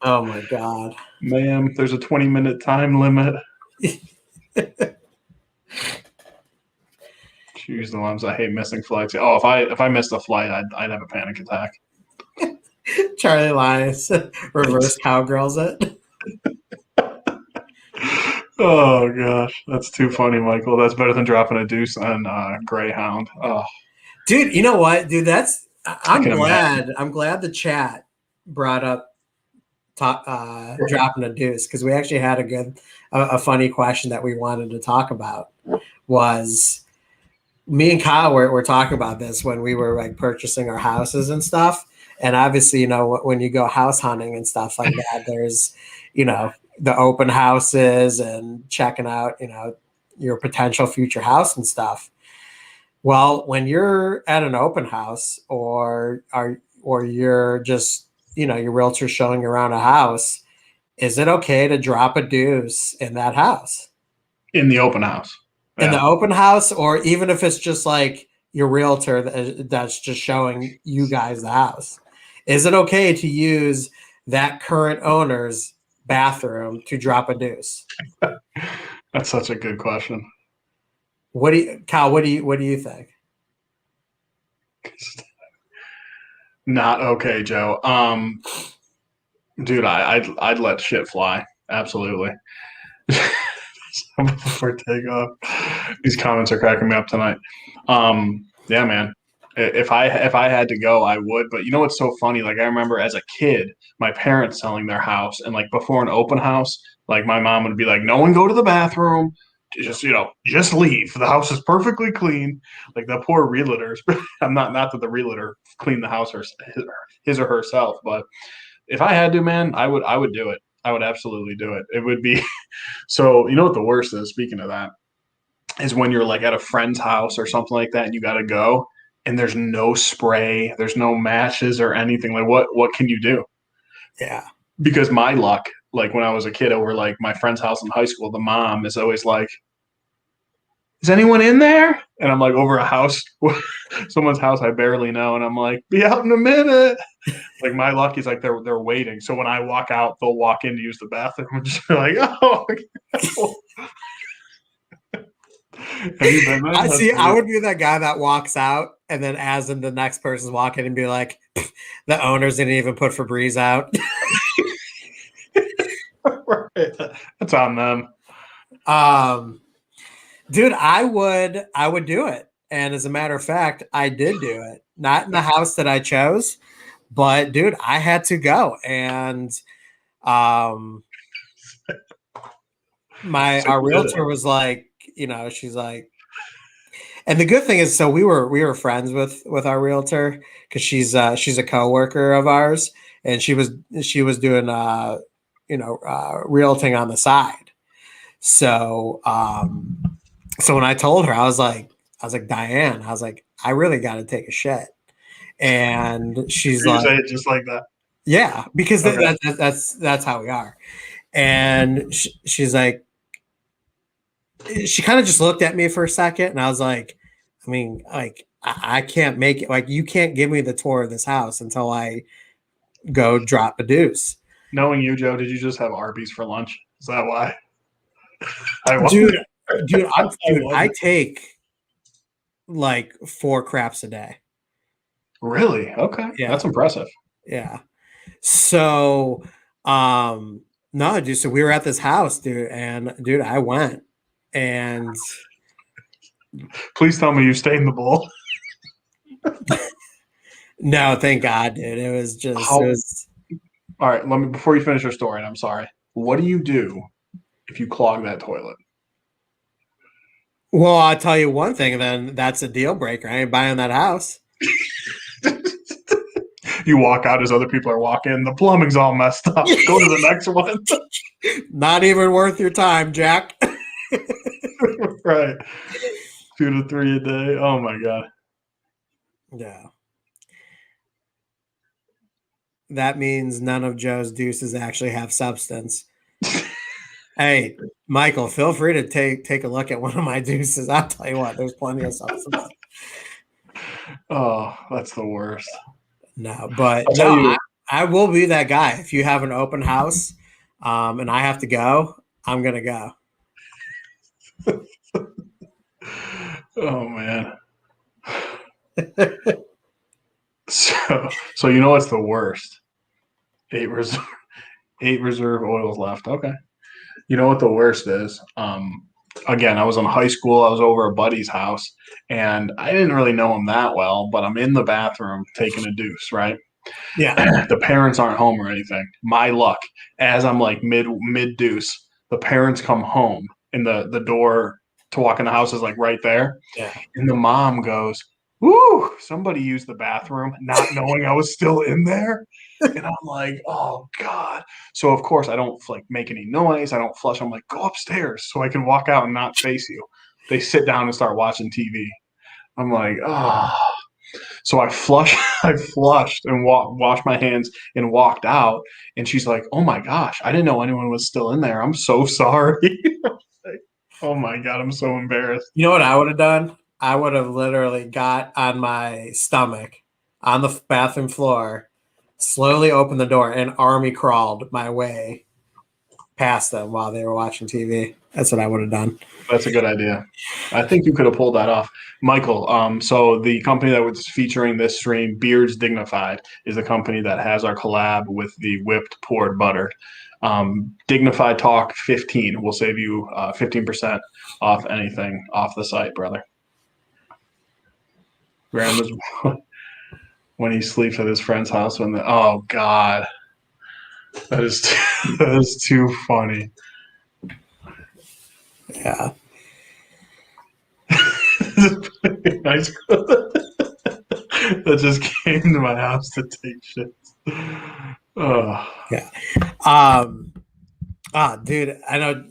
Oh my God. man, there's a 20-minute time limit. Choose the ones I hate missing flights. Oh, if I missed a flight, I'd have a panic attack. Charlie Lyons reverse cowgirls it. Oh gosh, that's too funny, Michael. That's better than dropping a deuce on Greyhound. Oh, Dude, you know what? Dude, I I'm can imagine. glad. I'm glad the chat brought up dropping a deuce because we actually had a funny question that we wanted to talk about. Was me and Kyle were talking about this when we were like purchasing our houses and stuff. And obviously, when you go house hunting and stuff like that, there's, the open houses and checking out, your potential future house and stuff. Well, when you're at an open house or you're just, your realtor showing you around a house, is it okay to drop a deuce in that house? In the open house. In the Yeah. open house, or even if it's just like your realtor that's just showing you guys the house, is it okay to use that current owner's bathroom to drop a deuce? That's such a good question. Kyle, what do you think? Not okay, Joe. Dude, I'd let shit fly. Absolutely. Before takeoff. These comments are cracking me up tonight. Yeah, man. If I had to go, I would. But you know what's so funny? Like I remember as a kid, my parents selling their house, and like before an open house, like my mom would be like, "No one go to the bathroom. Just leave. The house is perfectly clean." Like the poor realtors. I'm not that the realtor cleaned the house or his or herself, but if I had to, man, I would do it. I would absolutely do it. It would be so. You know what the worst is? Speaking of that, is when you're like at a friend's house or something like that, and you got to go, and there's no spray, there's no matches or anything. Like what can you do? Yeah. Because my luck, like when I was a kid over like my friend's house in high school, the mom is always like, is anyone in there? And I'm like over a house, someone's house I barely know, and I'm like, be out in a minute. Like my luck is like they're waiting. So when I walk out, they'll walk in to use the bathroom and just be like, oh. Have you been there? I That's see. I weird. would be that guy that walks out, and then as in the next person's walking, and be like, the owners didn't even put Febreze out. Right. That's on them. um, dude, I would do it, and as a matter of fact, I did do it. Not in the house that I chose, but dude, I had to go, and um, So our you did it. realtor was like, she's like, and the good thing is, so we were friends with our realtor because she's a coworker of ours, and she was doing realting on the side. So so when I told her, I was like Diane, I was like, I really got to take a shit, and she's You like, say it just like that. yeah, because Okay. that's how we are, and she's like, she kind of just looked at me for a second, and I was like, I mean, like, I can't make it. Like, you can't give me the tour of this house until I go drop a deuce, Knowing you, Joe, did you just have Arby's for lunch? Is that why? I wonder. dude. Dude, I I wonder. take like 4 craps a day. Really? Okay. Yeah, That's impressive. yeah. So, no, dude. So we were at this house, dude, and dude, I went, and Please tell me you stayed in the bowl. no, thank God, dude. It was just, it How? was. All right. Let me before you finish your story. And I'm sorry. What do you do if you clog that toilet? Well, I'll tell you one thing. Then that's a deal breaker. I ain't buying that house. You walk out as other people are walking. The plumbing's all messed up. Go to the next one. Not even worth your time, Jack. Right. 2 to 3 a day. Oh my god. Yeah. That means none of Joe's deuces actually have substance. Hey, Michael, feel free to take a look at one of my deuces. I'll tell you what, there's plenty of substance. Oh, that's the worst. No, but I'll tell no, you. I will be that guy. If you have an open house, and I have to go, I'm gonna go. Oh man. So you know what's the worst? Eight reserve, eight reserve oils left. Okay. You know what the worst is? Again, I was in high school. I was over a buddy's house, and I didn't really know him that well. But I'm in the bathroom taking a deuce. Right. Yeah. The parents aren't home or anything. My luck, as I'm like mid deuce, the parents come home, and the door to walk in the house is like right there. Yeah. And the mom goes, "Woo! Somebody used the bathroom, not knowing I was still in there." And I'm like, "Oh God!" So of course I don't like make any noise. I don't flush. I'm like, "Go upstairs so I can walk out and not face you." They sit down and start watching TV. I'm like, "Oh." So I flushed, I flushed and washed my hands and walked out. And she's like, "Oh my gosh, I didn't know anyone was still in there. I'm so sorry." Like, oh my God, I'm so embarrassed. You know what I would have done? I would have literally got on my stomach on the bathroom floor, slowly opened the door, and army crawled my way past them while they were watching TV. That's what I would have done. That's a good idea. I think you could have pulled that off. Michael, so the company that was featuring this stream, Beards Dignified, is the company that has our collab with the whipped poured butter. Dignified Talk 15 will save you 15% off anything off the site, brother. Grandma's when he sleeps at his friend's house when oh God. That is that is too funny. Yeah. Nice that just came to my house to take shit. Oh. Yeah. Dude, I know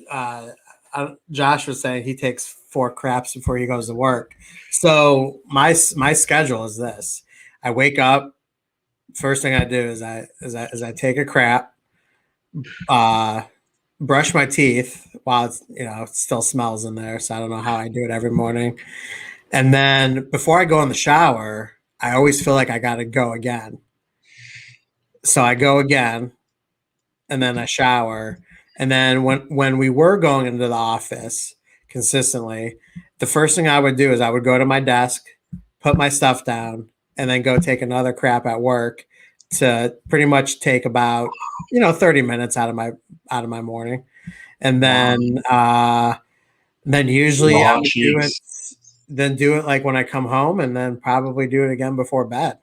Josh was saying he takes 4 craps before he goes to work. So my schedule is this. I wake up, first thing I do is I take a crap. brush my teeth while it's, it still smells in there. So I don't know how I do it every morning. And then before I go in the shower, I always feel like I got to go again. So I go again and then I shower. And then when we were going into the office consistently, the first thing I would do is I would go to my desk, put my stuff down, and then go take another crap at work to pretty much take about 30 minutes out of my morning. And Wow. then usually I Raw would cheeks. do it like when I come home, and then probably do it again before bed.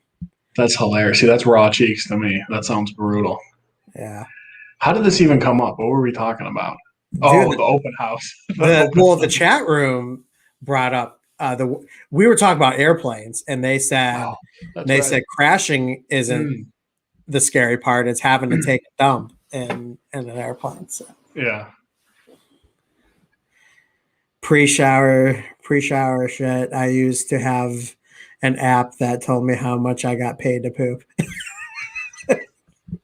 That's hilarious. See, that's raw cheeks to me. That sounds brutal. Yeah. How did this even come up? What were we talking about? Oh, the Dude, open house. The the open well, the house. chat room brought up the we were talking about airplanes, and they Oh, said that's they right. said crashing isn't Mm. the scary part; it's having to take a dump in an airplane. So Yeah. pre-shower shit. I used to have an app that told me how much I got paid to poop.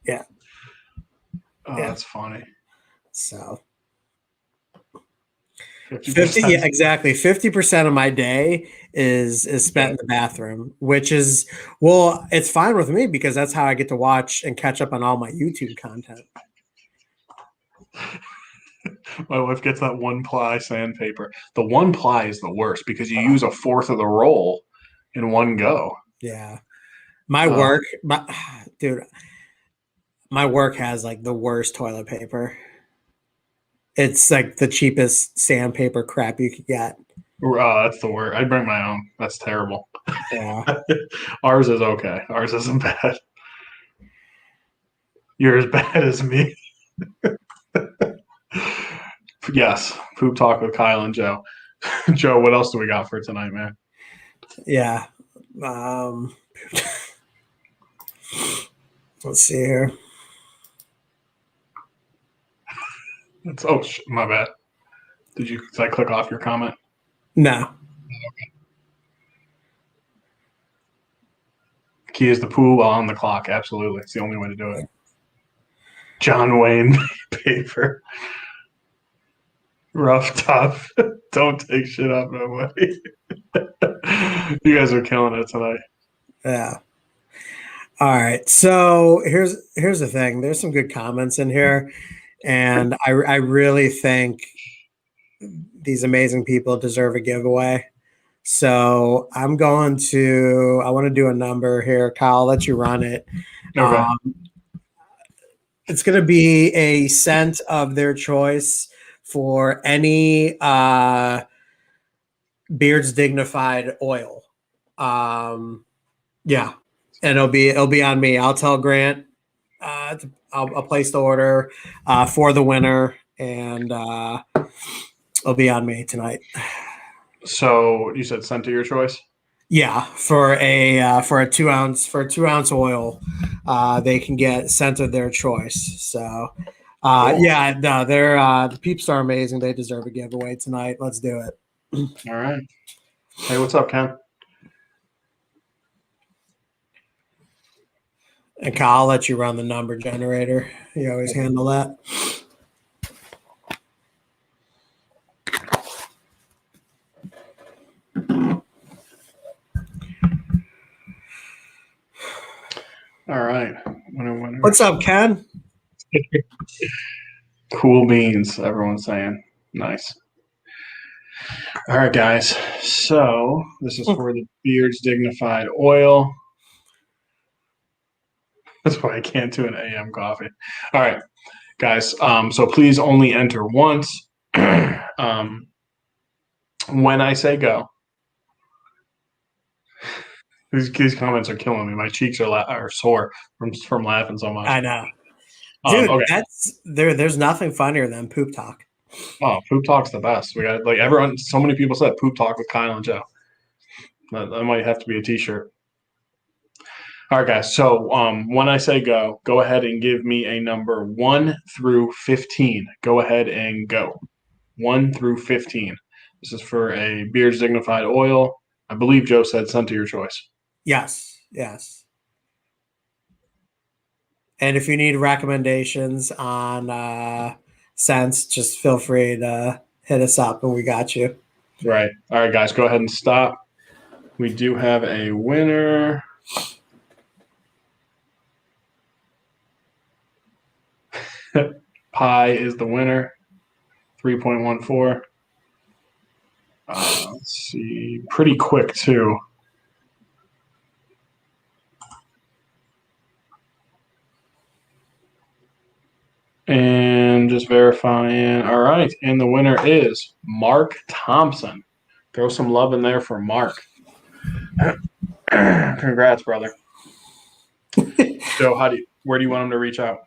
Yeah, Oh, yeah. that's funny. So 50, 50%. yeah, exactly. 50% of my day is spent Yeah. in the bathroom, which is, well, it's fine with me because that's how I get to watch and catch up on all my YouTube content. My wife gets that one ply sandpaper. The one ply is the worst because you use a fourth of the roll in one go. Yeah. My Uh, work, dude, my work has like the worst toilet paper. It's like the cheapest sandpaper crap you could get. that's the word. I bring my own. That's terrible. Yeah. Ours is okay. Ours isn't bad. You're as bad as me. Yes, poop talk with Kyle and Joe. Joe, what else do we got for tonight, man? Yeah. Um, let's see here. My bad. Did I click off your comment? No. Key is the pool while on the clock. Absolutely, it's the only way to do it. John Wayne paper. Rough, tough. Don't take shit off nobody. You guys are killing it tonight. Yeah. All right. So here's the thing. There's some good comments in here, and I really think these amazing people deserve a giveaway. So I want to do a number here. Kyle, I'll let you run it. Okay. Um, it's going to be a scent of their choice for any Beard's Dignified oil. Yeah, and it'll be on me. I'll tell Grant. I'll place the order for the winner, and it'll be on me tonight. So you said center your choice. Yeah, for a 2 ounce oil, they can get scent of their choice. So, Cool. yeah, no, they're the peeps are amazing. They deserve a giveaway tonight. Let's do it. All right. Hey, what's up, Ken? And Kyle, I'll let you run the number generator. You always handle that. All right. Winner. What's up, Ken? Cool beans. Everyone's saying nice. All right, guys. So this is for the Beard's Dignified Oil. That's why I can't do an AM coffee. All right, guys. So please only enter once. When I say go, these comments are killing me. My cheeks are sore from laughing so much. I know, dude. Okay. That's there. There's nothing funnier than poop talk. Oh, poop talk's the best. We got like everyone. So many people said poop talk with Kyle and Joe. That might have to be a T-shirt. All right, guys. So when I say go ahead and give me a number 1 through 15. Go ahead and go. 1 through 15. This is for a Beard's Dignified Oil. I believe Joe said send to your choice. Yes, yes. And if you need recommendations on scents, just feel free to hit us up and we got you. Right. All right, guys, go ahead and stop. We do have a winner. Pi is the winner. 3.14. Let's see. Pretty quick, too. And just verifying. All right. And the winner is Mark Thompson. Throw some love in there for Mark. Congrats, brother. So, where do you want him to reach out?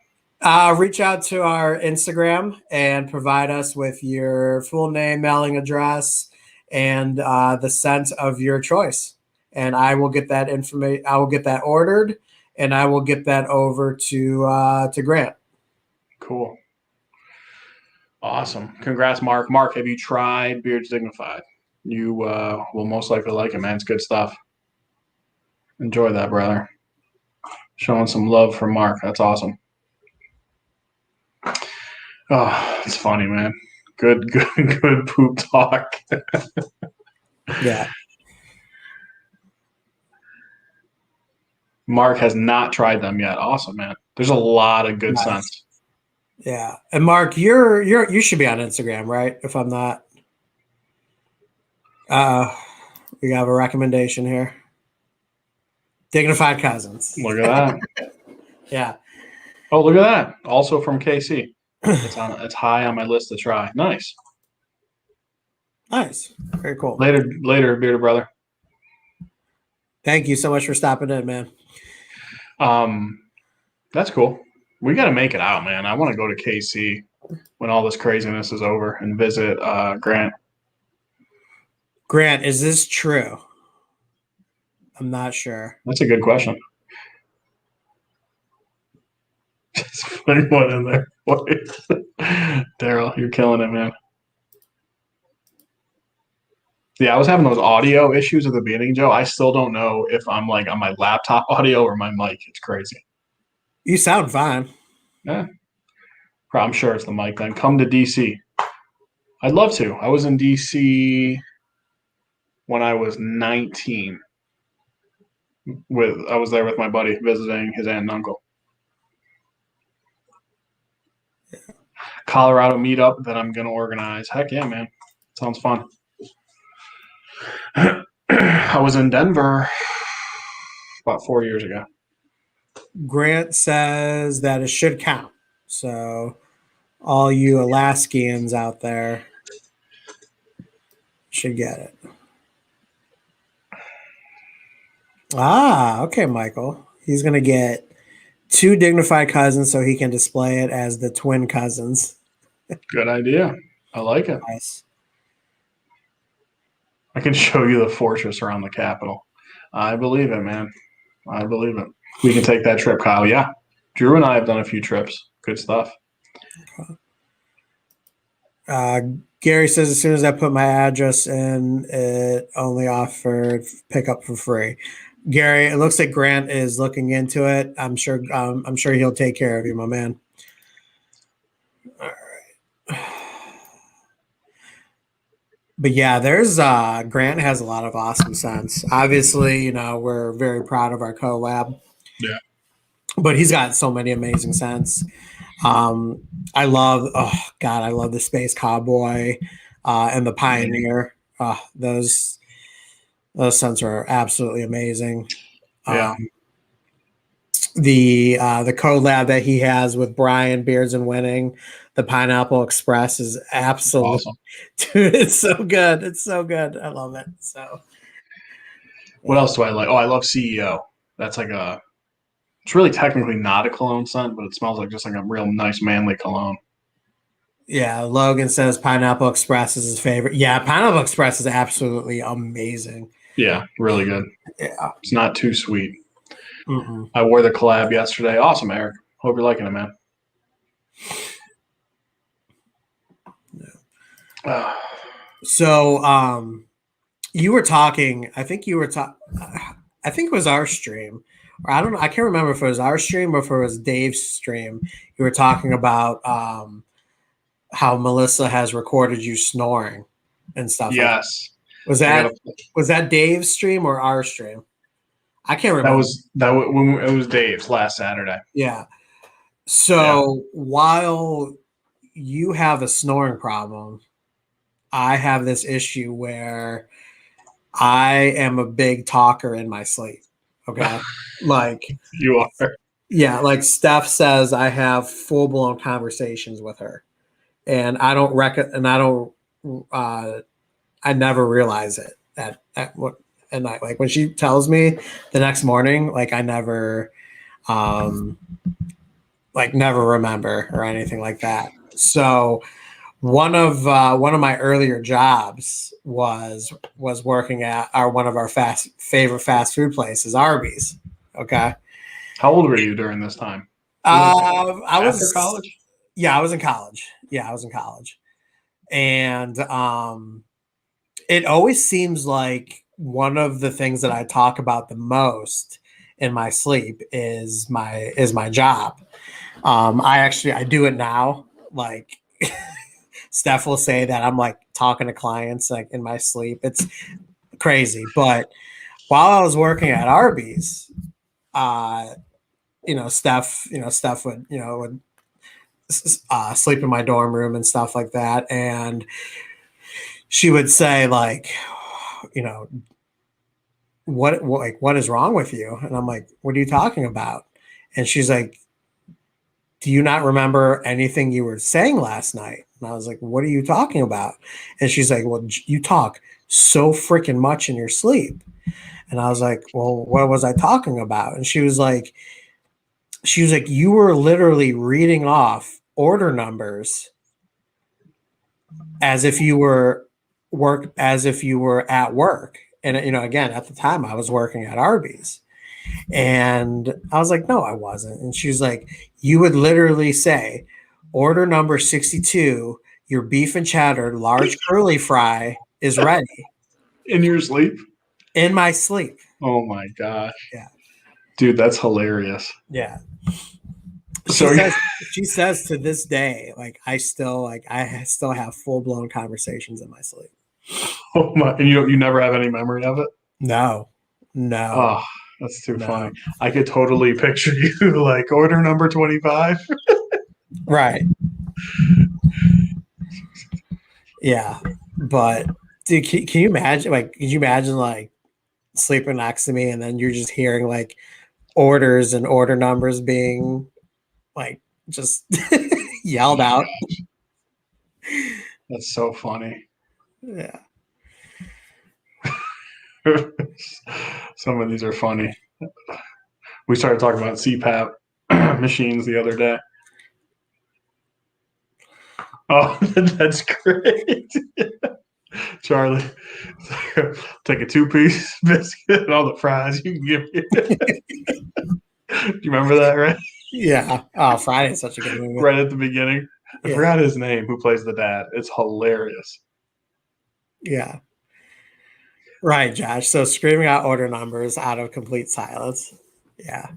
Reach out to our Instagram and provide us with your full name, mailing address, and the scent of your choice. And I will get that information. I will get that ordered, and I will get that over to Grant. Cool. Awesome. Congrats, Mark. Mark, have you tried Beards Dignified? You will most likely like it, man. It's good stuff. Enjoy that, brother. Showing some love for Mark. That's awesome. Oh, it's funny, man. Good poop talk. Yeah. Mark has not tried them yet. Awesome, man. There's a lot of good scents. Yeah. And Mark, you should be on Instagram, right? If I'm not. We have a recommendation here. Dignified Cousins. Look at that. Yeah. Oh, look at that. Also from KC. It's high on my list to try. Nice. Nice. Very cool. Later, bearded brother. Thank you so much for stopping in, man. That's cool. We got to make it out, man. I want to go to KC when all this craziness is over and visit Grant. Grant, is this true? I'm not sure. That's a good question. Just putting one in there. Daryl, you're killing it, man. Yeah, I was having those audio issues at the beginning, Joe. I still don't know if I'm like on my laptop audio or my mic. It's crazy. You sound fine. Yeah. I'm sure it's the mic then. Come to DC. I'd love to. I was in DC when I was 19. I was there with my buddy visiting his aunt and uncle. Colorado meetup that I'm going to organize. Heck yeah, man. Sounds fun. I was in Denver about 4 years ago. Grant says that it should count. So all you Alaskans out there should get it. Okay, Michael. He's going to get 2 Dignified Cousins so he can display it as the twin cousins. Good idea. I like it. Nice. I can show you the fortress around the Capitol. I believe it, man. I believe it. We can take that trip, Kyle. Yeah. Drew and I have done a few trips. Good stuff. Gary says as soon as I put my address in, it only offered pickup for free. Gary, it looks like Grant is looking into it. I'm sure he'll take care of you, my man. All right. But yeah, there's Grant has a lot of awesome scents. Obviously, we're very proud of our collab. Yeah. But he's got so many amazing scents. I love the Space Cowboy and the Pioneer. Those scents are absolutely amazing. Yeah. The collab that he has with Brian Beards and Winning, the Pineapple Express is absolutely awesome. Dude, it's so good. It's so good. I love it. So what else do I like? Oh, I love CEO. That's like it's really technically not a cologne scent, but it smells like just like a real nice manly cologne. Yeah, Logan says Pineapple Express is his favorite. Yeah, Pineapple Express is absolutely amazing. Yeah, really good. Yeah. It's not too sweet. I wore the collab yesterday. Awesome, Eric. Hope you're liking it, man. Yeah. So you were talking, I think it was our stream. Or I don't know, I can't remember if it was our stream or if it was Dave's stream. You were talking about how Melissa has recorded you snoring and stuff like that. Yes. Was that Dave's stream or our stream? I can't remember. When it was Dave's last Saturday. Yeah. So while you have a snoring problem, I have this issue where I am a big talker in my sleep. Okay. Like You are. Yeah, like Steph says, I have full blown conversations with her, and I don't I never realize it at what and night. Like when she tells me the next morning, like I never, um, like never remember or anything like that. So one of my earlier jobs was working at one of our favorite fast food places, Arby's. Okay. How old were you during this time? I After was college? Yeah, I was in college. And it always seems like one of the things that I talk about the most in my sleep is my job. I do it now. Like Steph will say that I'm like talking to clients like in my sleep. It's crazy. But while I was working at Arby's, uh, Steph would sleep in my dorm room and stuff like that, and she would say like, you know, what is wrong with you? And I'm like, what are you talking about? And she's like, do you not remember anything you were saying last night? And I was like, what are you talking about? And she's like, well, you talk so freaking much in your sleep. And I was like, well, what was I talking about? And she was like, you were literally reading off order numbers as if you were at work. And again, at the time I was working at Arby's. And I was like, no, I wasn't. And she was like, you would literally say, order number 62, your beef and cheddar large curly fry is ready. In your sleep? In my sleep. Oh my gosh. Yeah. Dude, that's hilarious. Yeah. So She says to this day, like I still have full blown conversations in my sleep. oh my, and you never have any memory of it? No. Oh, that's too funny. I could totally picture you like order number 25. Right. Yeah. But dude, can you imagine like sleeping next to me and then you're just hearing like orders and order numbers being like just yelled out? That's so funny. Yeah. Some of these are funny. We started talking about CPAP machines the other day. Oh, that's great. Charlie, take a 2-piece biscuit and all the fries you can give me. Do you remember that, right? Yeah. Oh, Friday's such a good movie. Right at the beginning. I forgot his name, who plays the dad. It's hilarious. Yeah. Right, Josh. So screaming out order numbers out of complete silence. Yeah.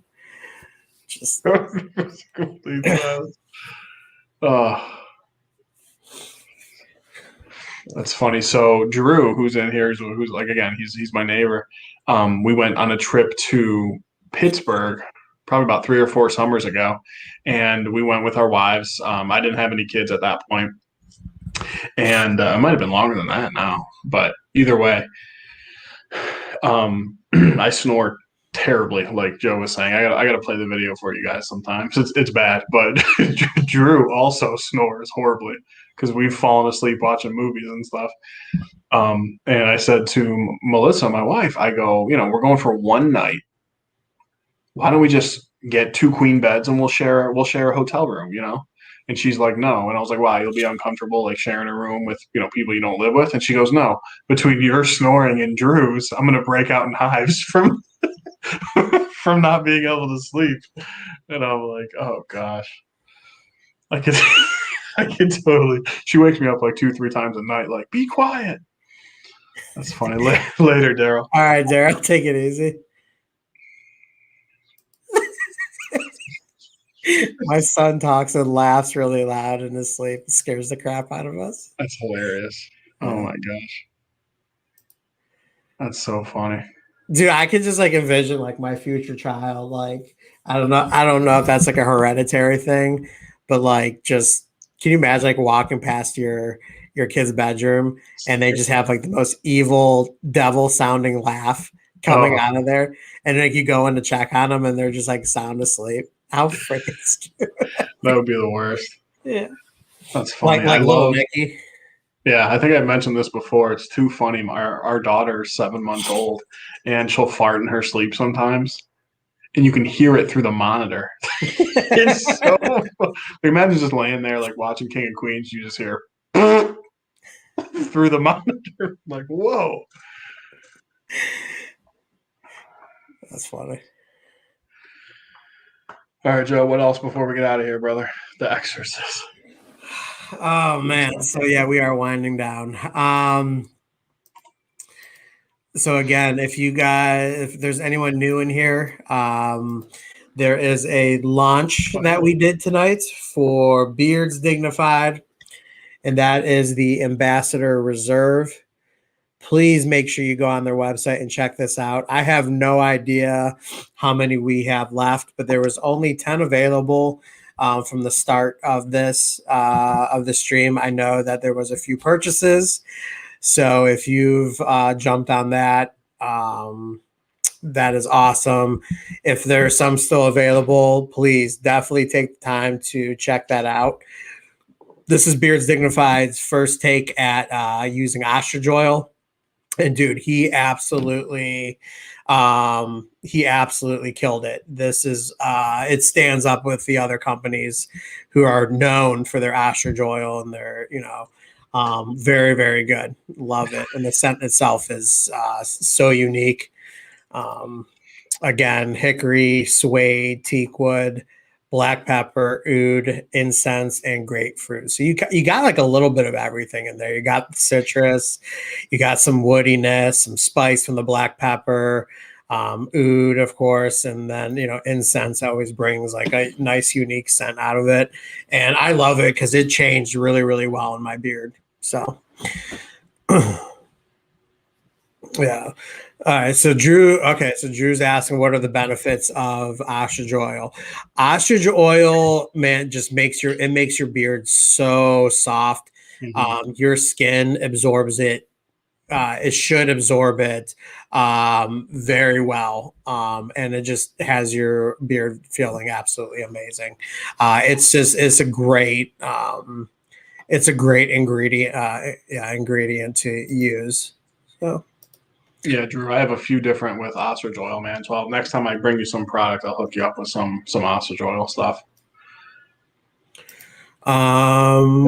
Just complete silence. Oh. That's funny. So Drew, who's in here, who's like again, he's my neighbor. We went on a trip to Pittsburgh, probably about 3 or 4 summers ago, and we went with our wives. I didn't have any kids at that point, and it might have been longer than that now. But either way, I snore terribly. Like Joe was saying, I gotta play the video for you guys sometimes. It's bad, but Drew also snores horribly because we've fallen asleep watching movies and stuff. And I said to Melissa, my wife, I go, we're going for one night. Why don't we just get 2 queen beds and we'll share a hotel room, And she's like, no. And I was like, why? You'll be uncomfortable like sharing a room with, people you don't live with. And she goes, no. Between your snoring and Drew's, I'm gonna break out in hives from from not being able to sleep. And I'm like, oh gosh. I could I could totally. She wakes me up like 2-3 times a night, like, be quiet. That's funny. Later, Daryl. all right, Daryl, take it easy. My son talks and laughs really loud in his sleep. It scares the crap out of us. That's hilarious. Oh Yeah. my gosh. That's so funny. Dude, I could just like envision like my future child. Like, I don't know if that's like a hereditary thing, but like just can you imagine like walking past your kid's bedroom and they just have like the most evil devil sounding laugh coming Oh, out of there, and like you go in to check on them and they're just like sound asleep. How freaking stupid. that would be the worst. Yeah. That's funny. I Like little love, Nicky. yeah, I think I mentioned this before. It's too funny. Our daughter's 7 months old and she'll fart in her sleep sometimes. And you can hear it through the monitor. It's so like, imagine just laying there like watching King of Queens, you just hear through the monitor. Like, whoa. That's funny. All right, Joe, what else before we get out of here, brother? The Exorcist. Oh man. So yeah, we are winding down. So again, if there's anyone new in here, there is a launch that we did tonight for Beards Dignified, and that is the Ambassador Reserve. Please make sure you go on their website and check this out. I have no idea how many we have left, but there was only 10 available from the start of the stream. I know that there was a few purchases. So if you've jumped on that, that is awesome. If there's some still available, please definitely take the time to check that out. This is Beards Dignified's first take at using ostrich oil. And dude, he absolutely killed it. This is it stands up with the other companies who are known for their ostrich oil and their very very good. Love it, and the scent itself is so unique. Um, Again, hickory, suede, teakwood, black pepper, oud, incense, and grapefruit. So you got like a little bit of everything in there. You got the citrus, you got some woodiness, some spice from the black pepper, oud, of course, and then incense always brings like a nice, unique scent out of it, and I love it because it changed really, really well in my beard. So. Yeah. All right. So Drew. Okay. So Drew's asking, what are the benefits of ostrich oil? Ostrich oil, man, just makes your beard so soft. Mm-hmm. Your skin absorbs it. It should absorb it very well, and it just has your beard feeling absolutely amazing. It's a great ingredient. Ingredient to use. So. Yeah, Drew, I have a few different with ostrich oil, man. So next time I bring you some product, I'll hook you up with some ostrich oil stuff. It is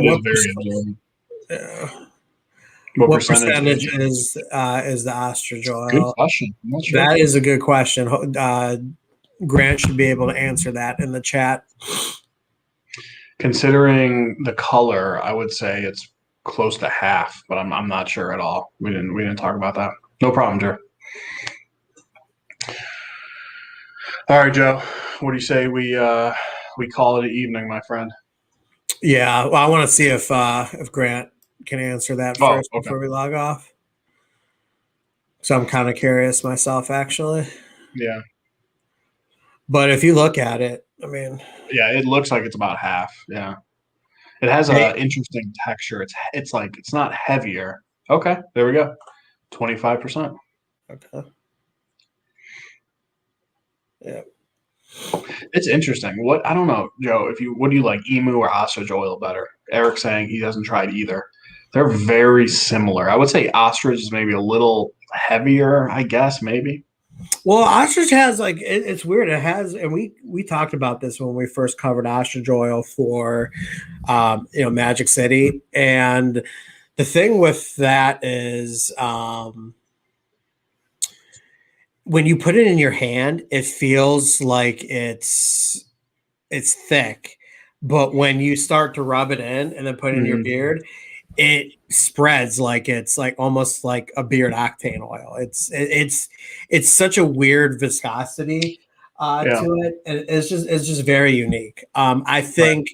What very absorbent. What what percentage is percentage it? is the ostrich Good oil? question. I'm not sure. That is a good question. Grant should be able to answer that in the chat. Considering the color, I would say it's close to half, but I'm not sure at all. We didn't talk about that. No problem, Drew. All right, Joe. What do you say we call it an evening, my friend? Yeah, well, I want to see if Grant can answer that Oh, first okay. before we log off. So I'm kind of curious myself, actually. Yeah. But if you look at it, I mean, Yeah, it looks like it's about half. Yeah. It has hey, a interesting texture. It's like it's not heavier. Okay, there we go. 25%. okay, yeah. It's interesting. What I don't know, Joe, if you what do you like, emu or ostrich oil better? Eric's saying he hasn't tried either. They're very similar. I would say ostrich is maybe a little heavier, I guess, maybe. Well, ostrich has like it's weird. It has, and we talked about this when we first covered ostrich oil for Magic City, and the thing with that is when you put it in your hand, it feels like it's thick, but when you start to rub it in and then put it in your Mm-hmm. beard, it spreads like it's like almost like a beard octane oil. It's such a weird viscosity. Yeah. to it, and it's just very unique. I think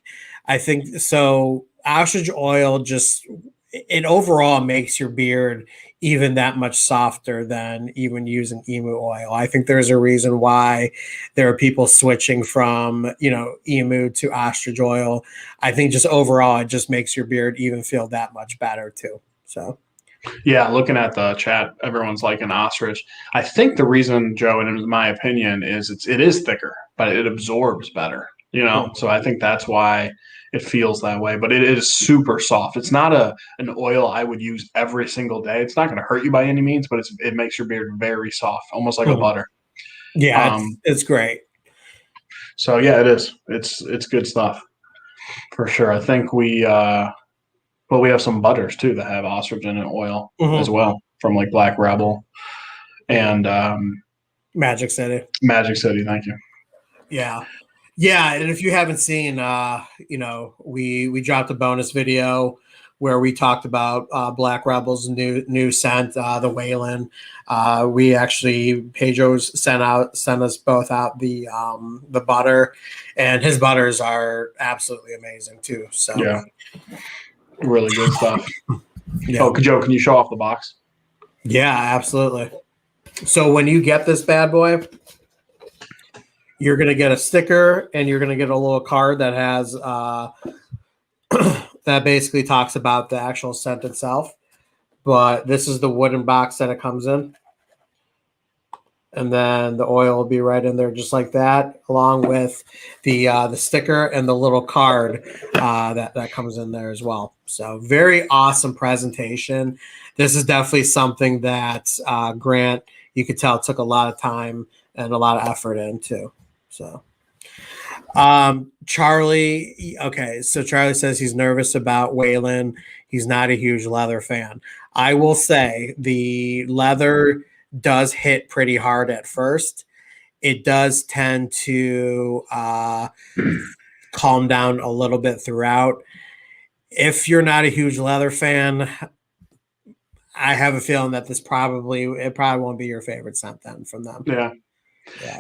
so. Ostrich oil just it overall makes your beard even that much softer than even using emu oil. I think there's a reason why there are people switching from emu to ostrich oil. I think just overall it just makes your beard even feel that much better too. So Yeah, looking at the chat, everyone's like an ostrich. I think the reason, Joe, and in my opinion, is it is thicker, but it absorbs better. So I think that's why it feels that way. But it is super soft. It's not an oil I would use every single day. It's not going to hurt you by any means, but it makes your beard very soft, almost like a mhm. butter. Yeah, it's Um, it's great. so yeah, it is. It's good stuff for sure. I think we have some butters too that have ostrich in it oil as Mhm. well from like Black Rebel Mhm. and Magic City. Magic City. Thank you. Yeah. Yeah, and if you haven't seen, we dropped a bonus video where we talked about Black Rebel's new scent, the Whalen. We actually Pedro's sent us both out the butter, and his butters are absolutely amazing too. So Yeah, really good stuff. yeah, Oh, Joe, can you show off the box? yeah, absolutely. So when you get this bad boy, you're gonna get a sticker, and you're gonna get a little card that has that basically talks about the actual scent itself. But this is the wooden box that it comes in. And then the oil will be right in there just like that, along with the sticker and the little card that comes in there as well. So very awesome presentation. This is definitely something that Grant, you could tell, took a lot of time and a lot of effort into. So Charlie, okay, so Charlie says he's nervous about Waylon. He's not a huge leather fan. I will say the leather does hit pretty hard at first. It does tend to calm down a little bit throughout. If you're not a huge leather fan, I have a feeling that it probably won't be your favorite scent then from them. Yeah.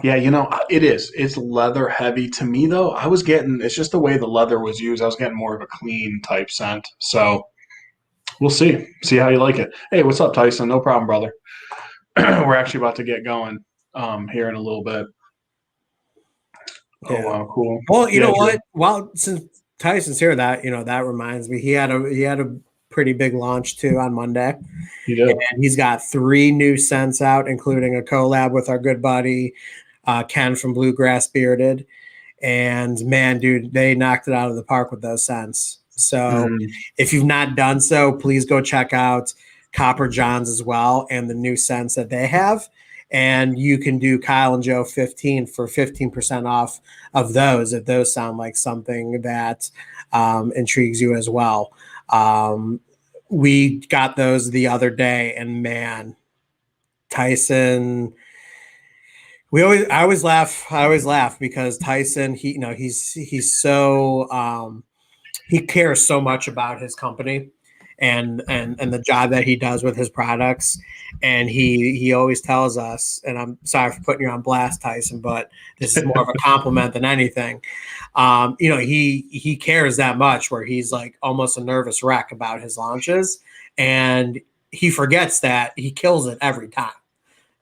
Yeah. Yeah, it is. It's leather heavy. To me, though, it's just the way the leather was used. I was getting more of a clean type scent. So we'll see. See how you like it. Hey, what's up, Tyson? No problem, brother. We're actually about to get going here in a little bit. Oh, Yeah. wow, cool. Well, you Yeah, know Drew. what? Well, since Tyson's here, that reminds me, he had a pretty big launch too on Monday, You did. and he's got 3 new scents out, including a collab with our good buddy Ken from Bluegrass Bearded. And man, dude, they knocked it out of the park with those scents. So Mm, if you've not done so, please go check out Copper Johns as well and the new scents that they have. And you can do Kyle and Joe 15 for 15% off of those if those sound like something that intrigues you as well. We got those the other day, and man, Tyson, I always laugh because Tyson, he's so he cares so much about his company and the job that he does with his products. And he always tells us, and I'm sorry for putting you on blast, Tyson, but this is more of a compliment than anything. He cares that much where he's like almost a nervous wreck about his launches, and he forgets that he kills it every time.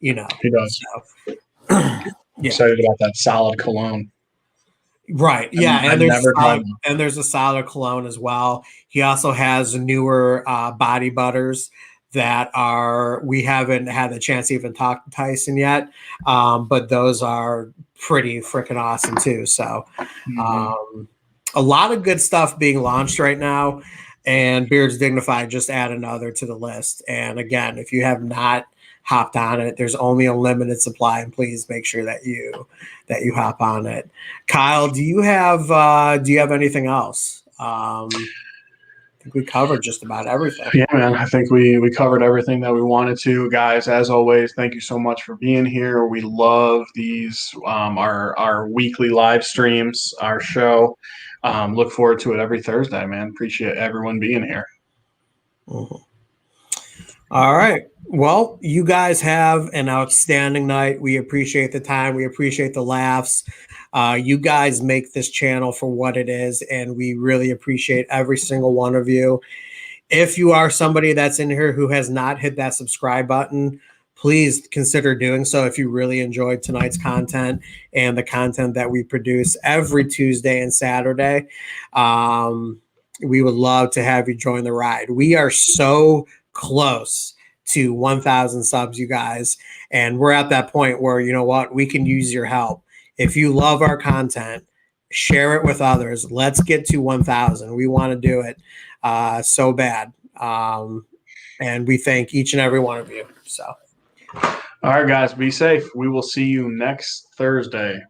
he does. So yeah. Excited about that solid cologne. Right. Yeah, I've never tried one. there's a solid cologne as well. He also has newer body butters that are we haven't had the chance to even talk to Tyson yet, but those are pretty freaking awesome too. So Mhm. um, a lot of good stuff being launched right now, and Beards Dignified just add another to the list. And again, if you have not hopped on it, there's only a limited supply, and please make sure that you hop on it. Kyle, do you have anything else? I think we covered just about everything. Yeah, man. I think we covered everything that we wanted to, guys. As always, thank you so much for being here. We love these our weekly live streams, our show. Look forward to it every Thursday, man. Appreciate everyone being here. Mhm. All right. Well, you guys have an outstanding night. We appreciate the time. We appreciate the laughs. You guys make this channel for what it is, and we really appreciate every single one of you. If you are somebody that's in here who has not hit that subscribe button, please consider doing so if you really enjoyed tonight's content and the content that we produce every Tuesday and Saturday. We would love to have you join the ride. We are so close to 1,000 subs, you guys. And we're at that point where, you know what, we can use your help. If you love our content, share it with others. Let's get to 1,000. We want to do it so bad. And we thank each and every one of you. So, All right, guys, be safe. We will see you next Thursday.